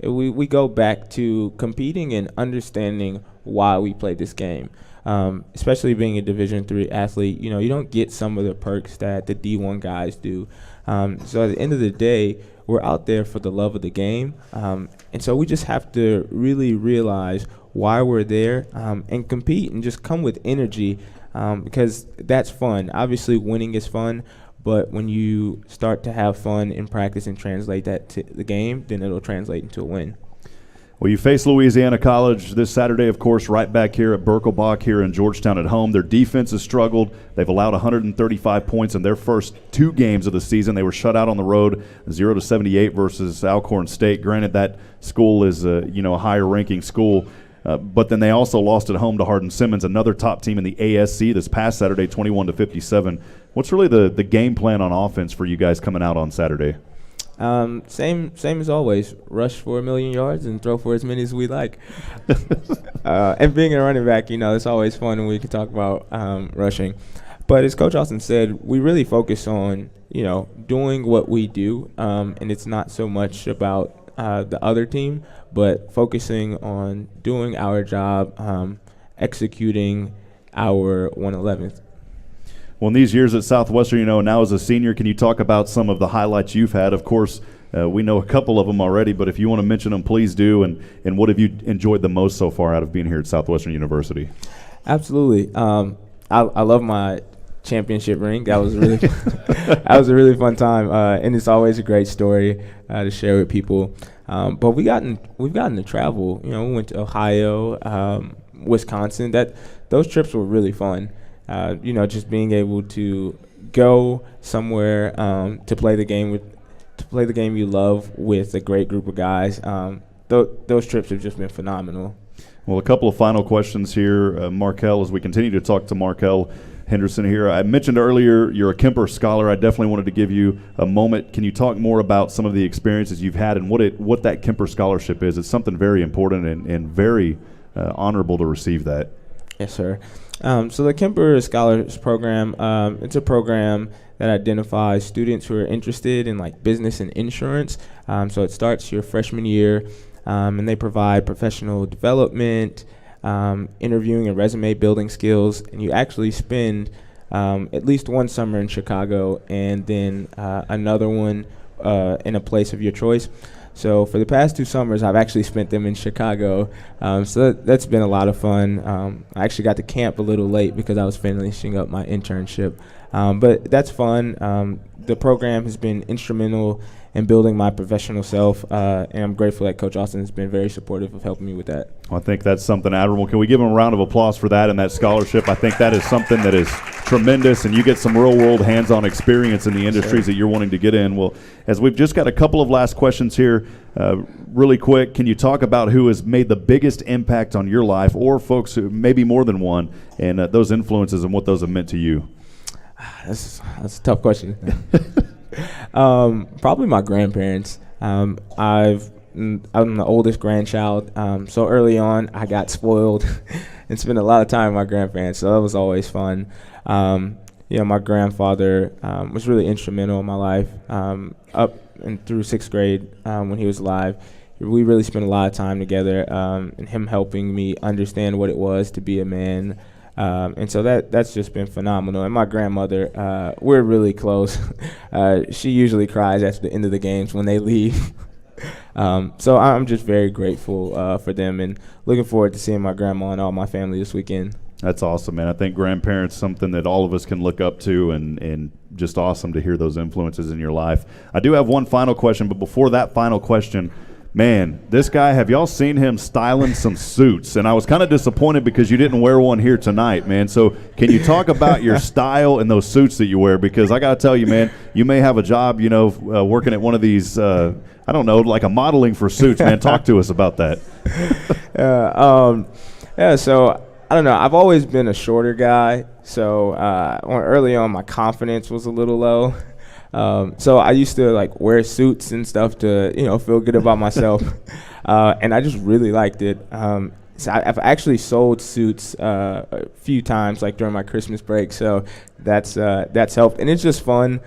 we go back to competing and understanding why we play this game. Especially being a Division III athlete, you don't get some of the perks that the D1 guys do. So at the end of the day, we're out there for the love of the game, and so we just have to really realize why we're there and compete and just come with energy because that's fun. Obviously, winning is fun. But when you start to have fun in practice and translate that to the game, then it'll translate into a win. Well, you face Louisiana College this Saturday, of course, right back here at Birkelbach here in Georgetown at home. Their defense has struggled. They've allowed 135 points in their first 2 games of the season. They were shut out on the road, 0-78 versus Alcorn State. Granted, that school is a higher-ranking school. But then they also lost at home to Hardin-Simmons, another top team in the ASC this past Saturday, 21-57. What's really the game plan on offense for you guys coming out on Saturday? Same as always. Rush for 1,000,000 yards and throw for as many as we like. And being a running back, it's always fun when we can talk about rushing. But as Coach Austin said, we really focus on doing what we do, and it's not so much about the other team, but focusing on doing our job, executing our 111th. Well, in these years at Southwestern, now as a senior, can you talk about some of the highlights you've had? Of course, we know a couple of them already, but if you want to mention them, please do. And what have you enjoyed the most so far out of being here at Southwestern University? Absolutely. I love my championship ring. That was really that was a really fun time, and it's always a great story to share with people. But we've gotten to travel. We went to Ohio, Wisconsin. Those trips were really fun. Just being able to go somewhere to play the game you love with a great group of guys. Those trips have just been phenomenal. Well, a couple of final questions here, Markel, as we continue to talk to Markel Henderson here. I mentioned earlier you're a Kemper Scholar. I definitely wanted to give you a moment. Can you talk more about some of the experiences you've had and what that Kemper Scholarship is? It's something very important and very honorable to receive that. Yes, sir. So the Kemper Scholars Program, it's a program that identifies students who are interested in business and insurance. So it starts your freshman year, and they provide professional development, interviewing and resume building skills, and you actually spend at least one summer in Chicago and then another one in a place of your choice. So for the past 2 summers, I've actually spent them in Chicago. So that's been a lot of fun. I actually got to camp a little late because I was finishing up my internship. But that's fun. The program has been instrumental in building my professional self, and I'm grateful that Coach Austin has been very supportive of helping me with that. Well, I think that's something admirable. Can we give him a round of applause for that and that scholarship? I think that is something that is tremendous, and you get some real-world hands-on experience in the industries that you're wanting to get in. Well, as we've just got a couple of last questions here, really quick, can you talk about who has made the biggest impact on your life, or folks who maybe more than one, and those influences and what those have meant to you? That's a tough question. Probably my grandparents. I'm the oldest grandchild, so early on I got spoiled and spent a lot of time with my grandparents, so that was always fun. My grandfather was really instrumental in my life up and through 6th grade when he was alive. We really spent a lot of time together, and him helping me understand what it was to be a man. And so that's just been phenomenal. And my grandmother, we're really close. She usually cries at the end of the games when they leave. So I'm just very grateful for them and looking forward to seeing my grandma and all my family this weekend. That's awesome, man. I think grandparents something that all of us can look up to, and just awesome to hear those influences in your life. I do have one final question, but before that final question, man, this guy, have y'all seen him styling some suits? And I was kind of disappointed because you didn't wear one here tonight, man. So can you talk about your style and those suits that you wear? Because I got to tell you, man, you may have a job, working at one of these, like a modeling for suits, man. Talk to us about that. So I don't know. I've always been a shorter guy. So early on, my confidence was a little low. So I used to wear suits and stuff to, feel good about myself. And I just really liked it. So I've actually sold suits a few times, during my Christmas break. So that's helped. And it's just fun.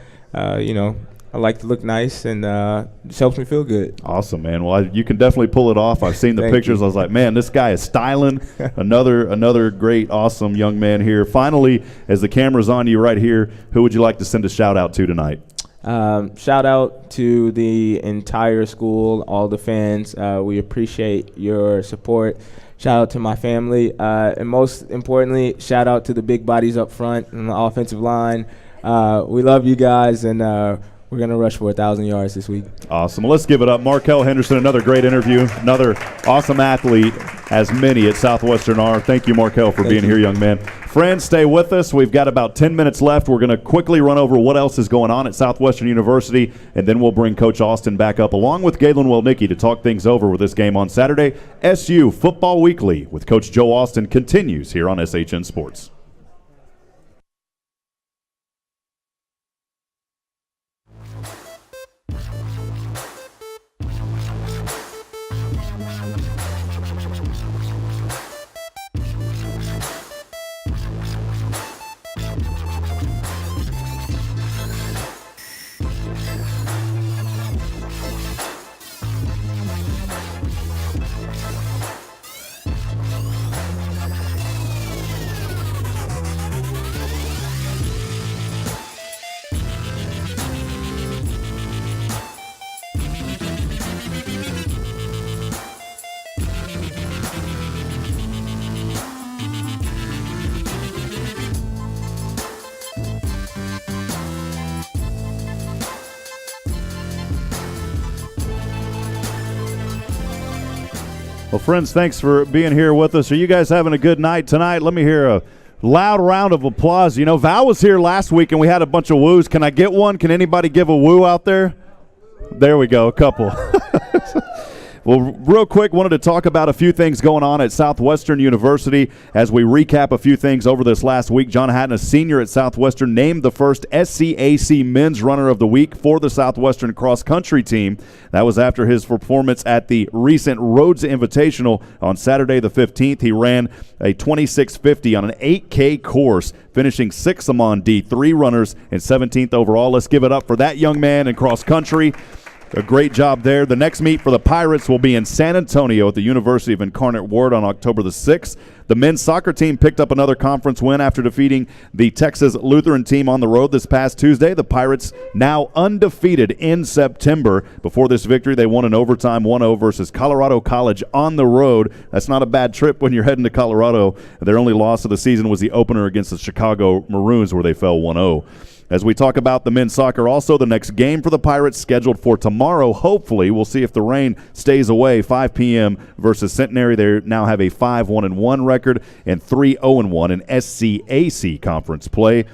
I like to look nice, and it just helps me feel good. Awesome, man. Well, you can definitely pull it off. I've seen the pictures. I was like, man, this guy is styling. Another great, awesome young man here. Finally, as the camera's on you right here, who would you like to send a shout-out to tonight? Shout out to the entire school, all the fans. We appreciate your support. Shout out to my family. And most importantly, shout out to the big bodies up front and the offensive line. We love you guys, and we're going to rush for 1,000 yards this week. Awesome. Well, let's give it up. Markel Henderson, another great interview, another awesome athlete, as many at Southwestern are. Thank you, Markel, for being here, young man. Friends, stay with us. We've got about 10 minutes left. We're going to quickly run over what else is going on at Southwestern University, and then we'll bring Coach Austin back up along with Galen Welnicki to talk things over with this game on Saturday. SU Football Weekly with Coach Joe Austin continues here on SHN Sports. Well, friends, thanks for being here with us. Are you guys having a good night tonight? Let me hear a loud round of applause. You know, Val was here last week, and we had a bunch of woos. Can I get one? Can anybody give a woo out there? There we go, a couple. Well, real quick, wanted to talk about a few things going on at Southwestern University as we recap a few things over this last week. John Hatton, a senior at Southwestern, named the first SCAC Men's Runner of the Week for the Southwestern cross country team. That was after his performance at the recent Rhodes Invitational on Saturday the 15th. He ran a 26:50 on an 8K course, finishing 6th among D3 runners and 17th overall. Let's give it up for that young man in cross country. A great job there. The next meet for the Pirates will be in San Antonio at the University of Incarnate Word on October the 6th. The men's soccer team picked up another conference win after defeating the Texas Lutheran team on the road this past Tuesday. The Pirates now undefeated in September. Before this victory, they won in overtime 1-0 versus Colorado College on the road. That's not a bad trip when you're heading to Colorado. Their only loss of the season was the opener against the Chicago Maroons, where they fell 1-0. As we talk about the men's soccer, also the next game for the Pirates scheduled for tomorrow. Hopefully, we'll see if the rain stays away. 5 p.m. versus Centenary. They now have a 5-1-1 record and 3-0-1 in SCAC conference play.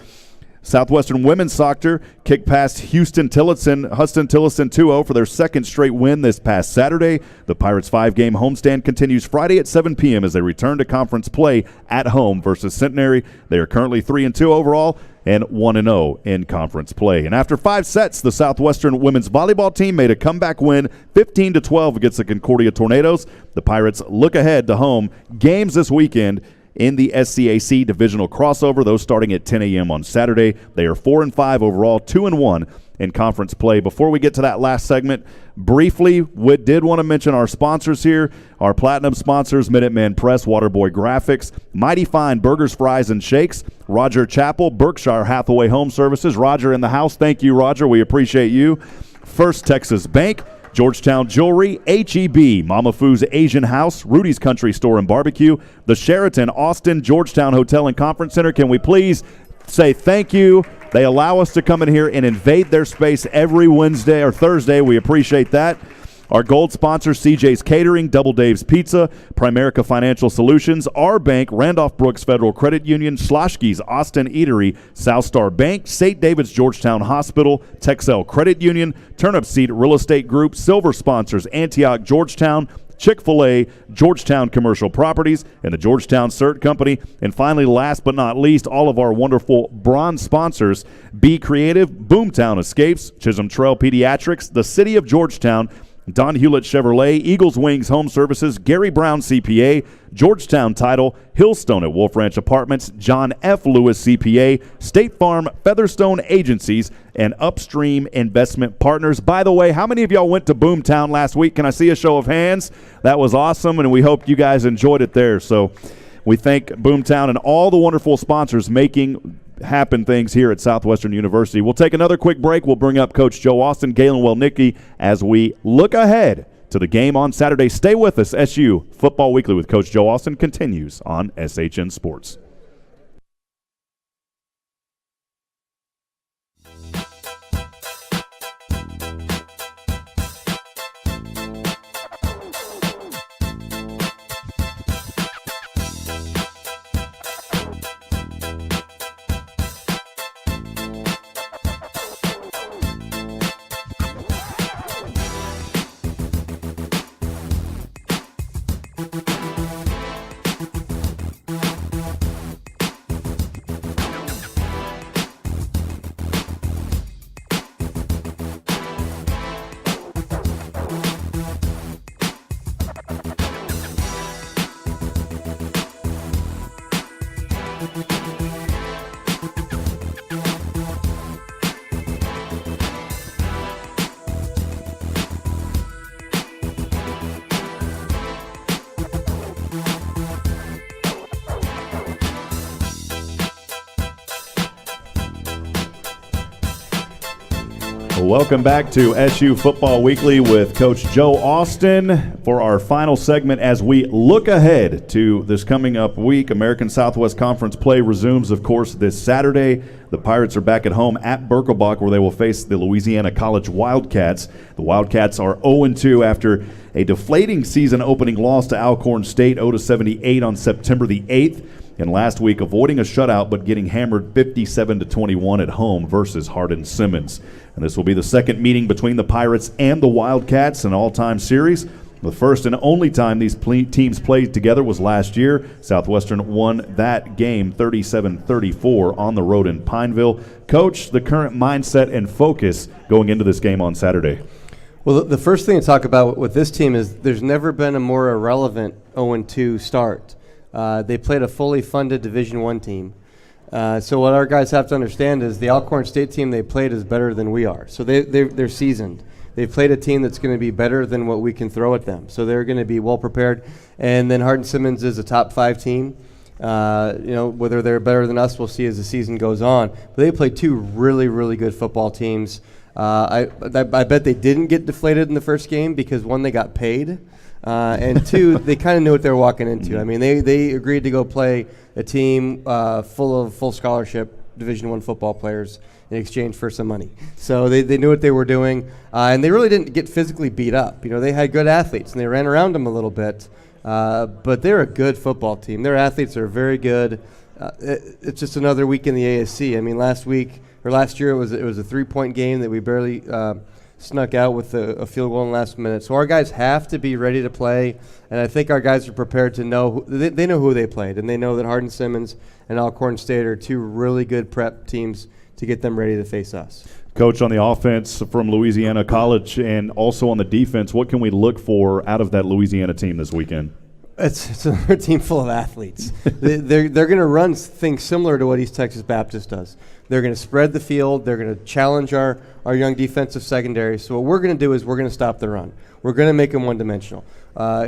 Southwestern women's soccer kicked past Huston Tillotson 2-0 for their second straight win this past Saturday. The Pirates' 5-game homestand continues Friday at 7 p.m. as they return to conference play at home versus Centenary. They are currently 3-2 overall and 1-0 in conference play. And after 5 sets, the Southwestern women's volleyball team made a comeback win 15-12 against the Concordia Tornadoes. The Pirates look ahead to home games this weekend in the SCAC divisional crossover, those starting at 10 a.m. on Saturday. They are 4-5 overall, 2-1 in conference play. Before we get to that last segment, briefly, we did want to mention our sponsors here, our platinum sponsors, Minuteman Press, Waterboy Graphics, Mighty Fine Burgers, Fries, and Shakes, Roger Chappell, Berkshire Hathaway Home Services. Roger in the house. Thank you, Roger. We appreciate you. First Texas Bank, Georgetown Jewelry, HEB, Mama Foo's Asian House, Rudy's Country Store and Barbecue, the Sheraton Austin Georgetown Hotel and Conference Center. Can we please say thank you? They allow us to come in here and invade their space every Wednesday or Thursday. We appreciate that. Our gold sponsors, CJ's Catering, Double Dave's Pizza, Primerica Financial Solutions, Our Bank, Randolph Brooks Federal Credit Union, Schloschke's Austin Eatery, South Star Bank, St. David's Georgetown Hospital, Texel Credit Union, Turnip Seed Real Estate Group, silver sponsors, Antioch Georgetown, Chick-fil-A, Georgetown Commercial Properties, and the Georgetown Cert Company. And finally, last but not least, all of our wonderful bronze sponsors, Be Creative, Boomtown Escapes, Chisholm Trail Pediatrics, the City of Georgetown, Don Hewlett Chevrolet, Eagles Wings Home Services, Gary Brown CPA, Georgetown Title, Hillstone at Wolf Ranch Apartments, John F. Lewis CPA, State Farm, Featherstone Agencies, and Upstream Investment Partners. By the way, how many of y'all went to Boomtown last week? Can I see a show of hands? That was awesome, and we hope you guys enjoyed it there. So we thank Boomtown and all the wonderful sponsors making happen things here at Southwestern University. We'll take another quick break. We'll bring up Coach Joe Austin, Galen Welnicki, as we look ahead to the game on Saturday. Stay with us. SU Football Weekly with Coach Joe Austin continues on SHN Sports. Welcome back to SU Football Weekly with Coach Joe Austin for our final segment as we look ahead to this coming up week. American Southwest Conference play resumes, of course, this Saturday. The Pirates are back at home at Birkelbach, where they will face the Louisiana College Wildcats. The Wildcats are 0-2 after a deflating season opening loss to Alcorn State, 0-78 on September the 8th. And last week, avoiding a shutout but getting hammered 57-21 at home versus Hardin-Simmons. And this will be the second meeting between the Pirates and the Wildcats, an all-time series. The first and only time these teams played together was last year. Southwestern won that game 37-34 on the road in Pineville. Coach, the current mindset and focus going into this game on Saturday. Well, the first thing to talk about with this team is there's never been a more irrelevant 0-2 start. They played a fully funded Division I team. So what our guys have to understand is the Alcorn State team they played is better than we are. So they're seasoned. They've played a team that's going to be better than what we can throw at them. So they're going to be well prepared. And then Hardin-Simmons is a top 5 team. Whether they're better than us, we'll see as the season goes on. But they played 2 really, really good football teams. I bet they didn't get deflated in the first game because, 1, they got paid. And 2, they kind of knew what they were walking into. I mean, they agreed to go play a team full of full scholarship Division I football players in exchange for some money. So they knew what they were doing, and they really didn't get physically beat up. You know, they had good athletes, and they ran around them a little bit, but they're a good football team. Their athletes are very good. It's just another week in the ASC. I mean, last year it was a 3-point game that we barely snuck out with a field goal in the last minute. So our guys have to be ready to play, and I think our guys are prepared to know they know who they played, and they know that Hardin-Simmons and Alcorn State are 2 really good prep teams to get them ready to face us. Coach, on the offense from Louisiana College and also on the defense, what can we look for out of that Louisiana team this weekend? It's another team full of athletes. They're going to run things similar to what East Texas Baptist does. They're going to spread the field. They're going to challenge our young defensive secondary. So what we're going to do is we're going to stop the run. We're going to make them one-dimensional.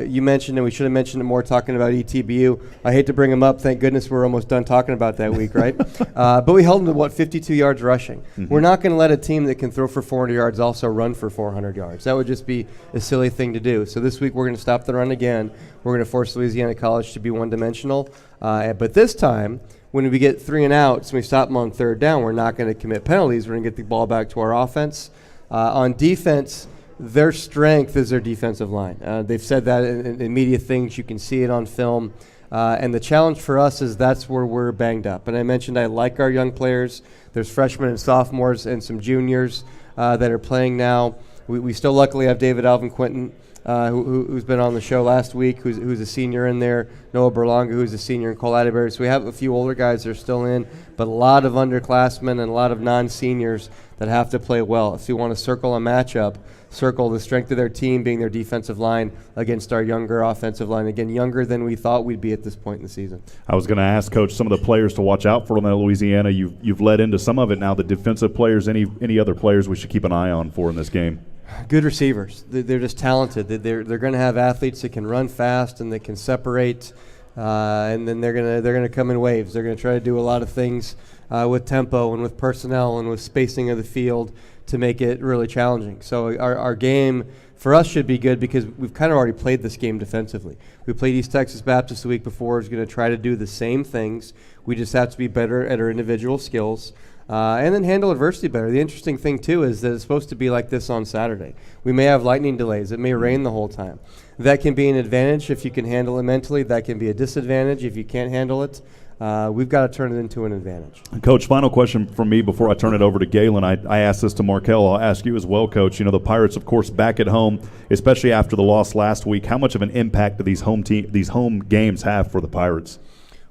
You mentioned, and we should have mentioned it more talking about ETBU. I hate to bring them up. Thank goodness we're almost done talking about that week, right? But we held them to, 52 yards rushing. Mm-hmm. We're not going to let a team that can throw for 400 yards also run for 400 yards. That would just be a silly thing to do. So this week we're going to stop the run again. We're going to force Louisiana College to be one-dimensional. But this time, when we get 3 and outs and we stop them on 3rd down, we're not going to commit penalties. We're going to get the ball back to our offense. On defense, their strength is their defensive line. They've said that in media things. You can see it on film. And the challenge for us is that's where we're banged up. And I mentioned I like our young players. There's freshmen and sophomores and some juniors that are playing now. We still luckily have David Alvin Quinton, who's been on the show last week, who's a senior in there, Noah Berlanga, who's a senior in Cole Atterbury. So we have a few older guys that are still in, but a lot of underclassmen and a lot of non-seniors that have to play well. If you want to circle a matchup, circle the strength of their team being their defensive line against our younger offensive line. Again, younger than we thought we'd be at this point in the season. I was going to ask, Coach, some of the players to watch out for in Louisiana. You've led into some of it now, the defensive players. Any other players we should keep an eye on for in this game? Good receivers. They're just talented. They're going to have athletes that can run fast and that can separate, and then they're going to come in waves. They're going to try to do a lot of things with tempo and with personnel and with spacing of the field to make it really challenging. So our game for us should be good because we've kind of already played this game defensively. We played East Texas Baptist the week before. Is going to try to do the same things. We just have to be better at our individual skills. And then handle adversity better. The interesting thing, too, is that it's supposed to be like this on Saturday. We may have lightning delays. It may rain the whole time. That can be an advantage if you can handle it mentally. That can be a disadvantage if you can't handle it. We've got to turn it into an advantage. Coach, final question from me before I turn it over to Galen. I asked this to Markel. I'll ask you as well, Coach. You know, the Pirates, of course, back at home, especially after the loss last week. How much of an impact do these home games have for the Pirates?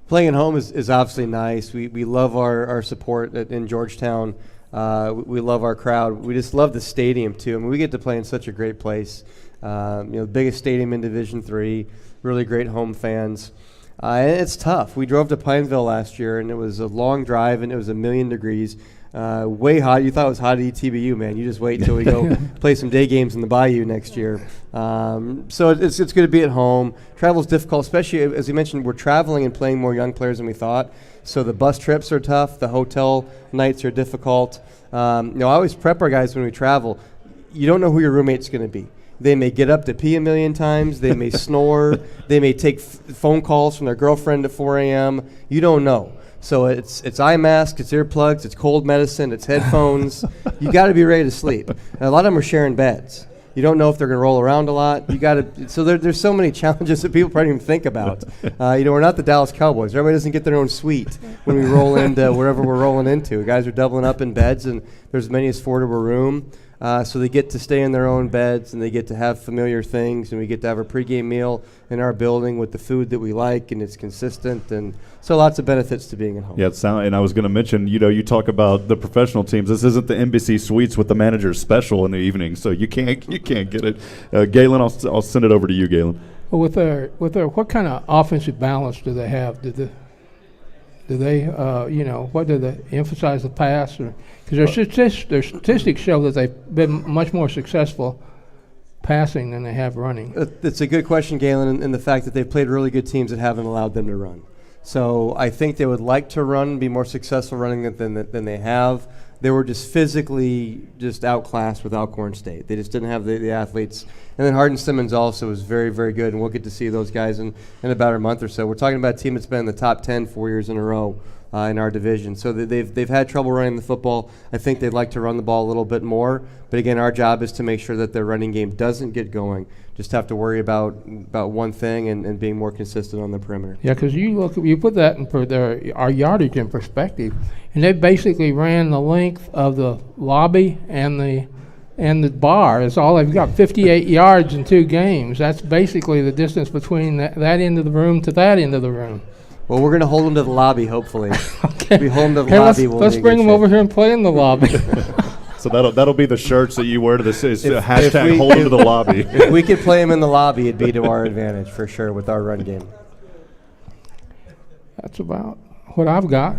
Playing at home is obviously nice. We love our support in Georgetown. We love our crowd. We just love the stadium, too. I mean, we get to play in such a great place. The biggest stadium in Division III, really great home fans. And it's tough. We drove to Pineville last year, and it was a long drive, and it was 1,000,000 degrees. Way hot. You thought it was hot at ETBU, man. You just wait until we go play some day games in the Bayou next year. So it's good to be at home. Travel's difficult, especially, as you mentioned, we're traveling and playing more young players than we thought. So the bus trips are tough. The hotel nights are difficult. I always prep our guys when we travel. You don't know who your roommate's going to be. They may get up to pee 1,000,000 times. They may snore. They may take phone calls from their girlfriend at 4 a.m. You don't know. So it's eye masks, it's earplugs, it's cold medicine, it's headphones. You got to be ready to sleep. And a lot of them are sharing beds. You don't know if they're going to roll around a lot. You got to. So there's so many challenges that people probably don't even think about. We're not the Dallas Cowboys. Everybody doesn't get their own suite when we roll into wherever we're rolling into. Guys are doubling up in beds, and there's as many as 4 to a room. So they get to stay in their own beds, and they get to have familiar things, and we get to have a pregame meal in our building with the food that we like, and it's consistent, and so lots of benefits to being at home. Yeah, and I was going to mention, you talk about the professional teams. This isn't the Embassy Suites with the manager's special in the evening, so you can't get it. Galen, I'll send it over to you, Galen. Well, with their what kind of offensive balance do they have? Do they what do they emphasize the pass, or because their statistics show that they've been much more successful passing than they have running? It's a good question, Galen, and the fact that they've played really good teams that haven't allowed them to run. So I think they would like to run, be more successful running than they have. They were just physically outclassed with Alcorn State. They just didn't have the athletes. And then Hardin Simmons also was very, very good, and we'll get to see those guys in about a month or so. We're talking about a team that's been in the top 10 4 years in a row in our division. So they've had trouble running the football. I think they'd like to run the ball a little bit more. But again, our job is to make sure that their running game doesn't get going. Just have to worry about one thing and being more consistent on the perimeter. Yeah, because you put that in our yardage in perspective, and they basically ran the length of the lobby and the bar. It's all they've got, 58 yards in 2 games. That's basically the distance between that end of the room to that end of the room. Well, we're going to hold them to the lobby, hopefully. Okay. We hold them to the Hey, lobby. let's bring them over here and play in the lobby. So that'll be the shirts that you wear to this. Is If hashtag we- hold them to the lobby. If we could play them in the lobby, it'd be to our advantage for sure with our run game. That's about what I've got.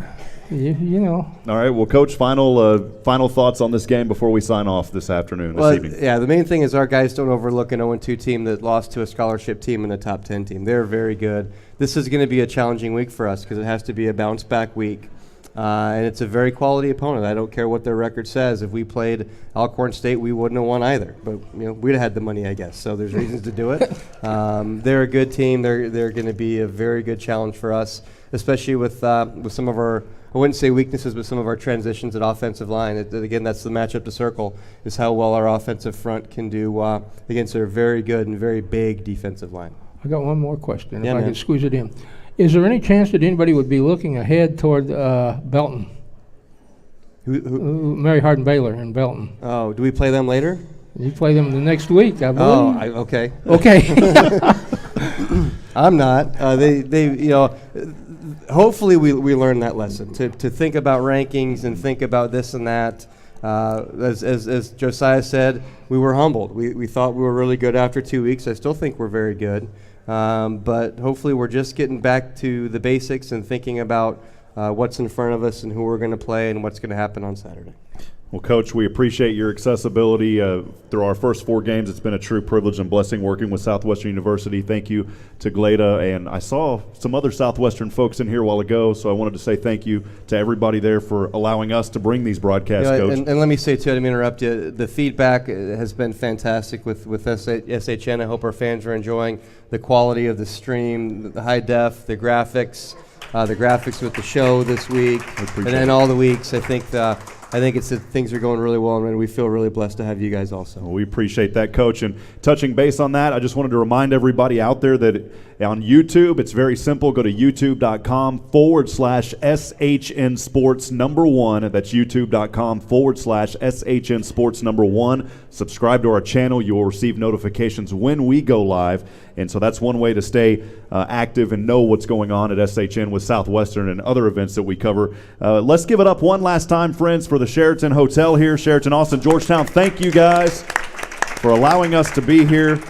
You know. All right. Well, Coach, final thoughts on this game before we sign off this afternoon, this evening. Yeah, the main thing is our guys don't overlook an 0-2 team that lost to a scholarship team and a top 10 team. They're very good. This is going to be a challenging week for us because it has to be a bounce-back week. And it's a very quality opponent. I don't care what their record says. If we played Alcorn State, we wouldn't have won either. But we'd have had the money, I guess. So there's reasons to do it. They're a good team. They're going to be a very good challenge for us, especially with some of our, I wouldn't say weaknesses, but some of our transitions at offensive line. Again, that's the matchup to circle, is how well our offensive front can do against their very good and very big defensive line. I got one more question, Yeah, if I man. could squeeze it in. Is there any chance that anybody would be looking ahead toward Belton? Mary Hardin Baylor in Belton. Oh, do we play them later? You play them the next week, I believe. Okay. Okay. I'm not. Hopefully we learn that lesson to think about rankings and think about this and that. As Josiah said, we were humbled. We thought we were really good after 2 weeks. I still think we're very good. But hopefully we're just getting back to the basics and thinking about what's in front of us and who we're going to play and what's going to happen on Saturday. Well, Coach, we appreciate your accessibility through our first 4 games. It's been a true privilege and blessing working with Southwestern University. Thank you to Gleda, and I saw some other Southwestern folks in here a while ago, so I wanted to say thank you to everybody there for allowing us to bring these broadcasts, Coach. And let me say, too, I didn't interrupt you, the feedback has been fantastic with SHN. I hope our fans are enjoying the quality of the stream, the high def, the graphics with the show this week, and all the weeks. I think it's that things are going really well, and we feel really blessed to have you guys also. Well, we appreciate that, Coach. And touching base on that, I just wanted to remind everybody out there that on YouTube, it's very simple. Go to youtube.com/SHN Sports #1. That's youtube.com/SHN Sports #1. Subscribe to our channel. You will receive notifications when we go live. And so that's one way to stay active and know what's going on at SHN with Southwestern and other events that we cover. Let's give it up one last time, friends, for the Sheraton Hotel here, Sheraton Austin, Georgetown. Thank you guys for allowing us to be here.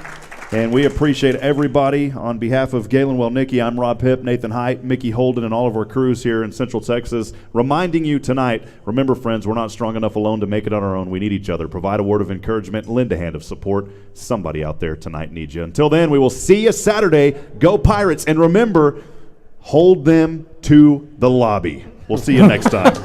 And we appreciate everybody. On behalf of Galen Welnicki, I'm Rob Hipp, Nathan Height, Mickey Holden, and all of our crews here in Central Texas, reminding you tonight, remember, friends, we're not strong enough alone to make it on our own. We need each other. Provide a word of encouragement, lend a hand of support. Somebody out there tonight needs you. Until then, we will see you Saturday. Go Pirates. And remember, hold them to the lobby. We'll see you next time.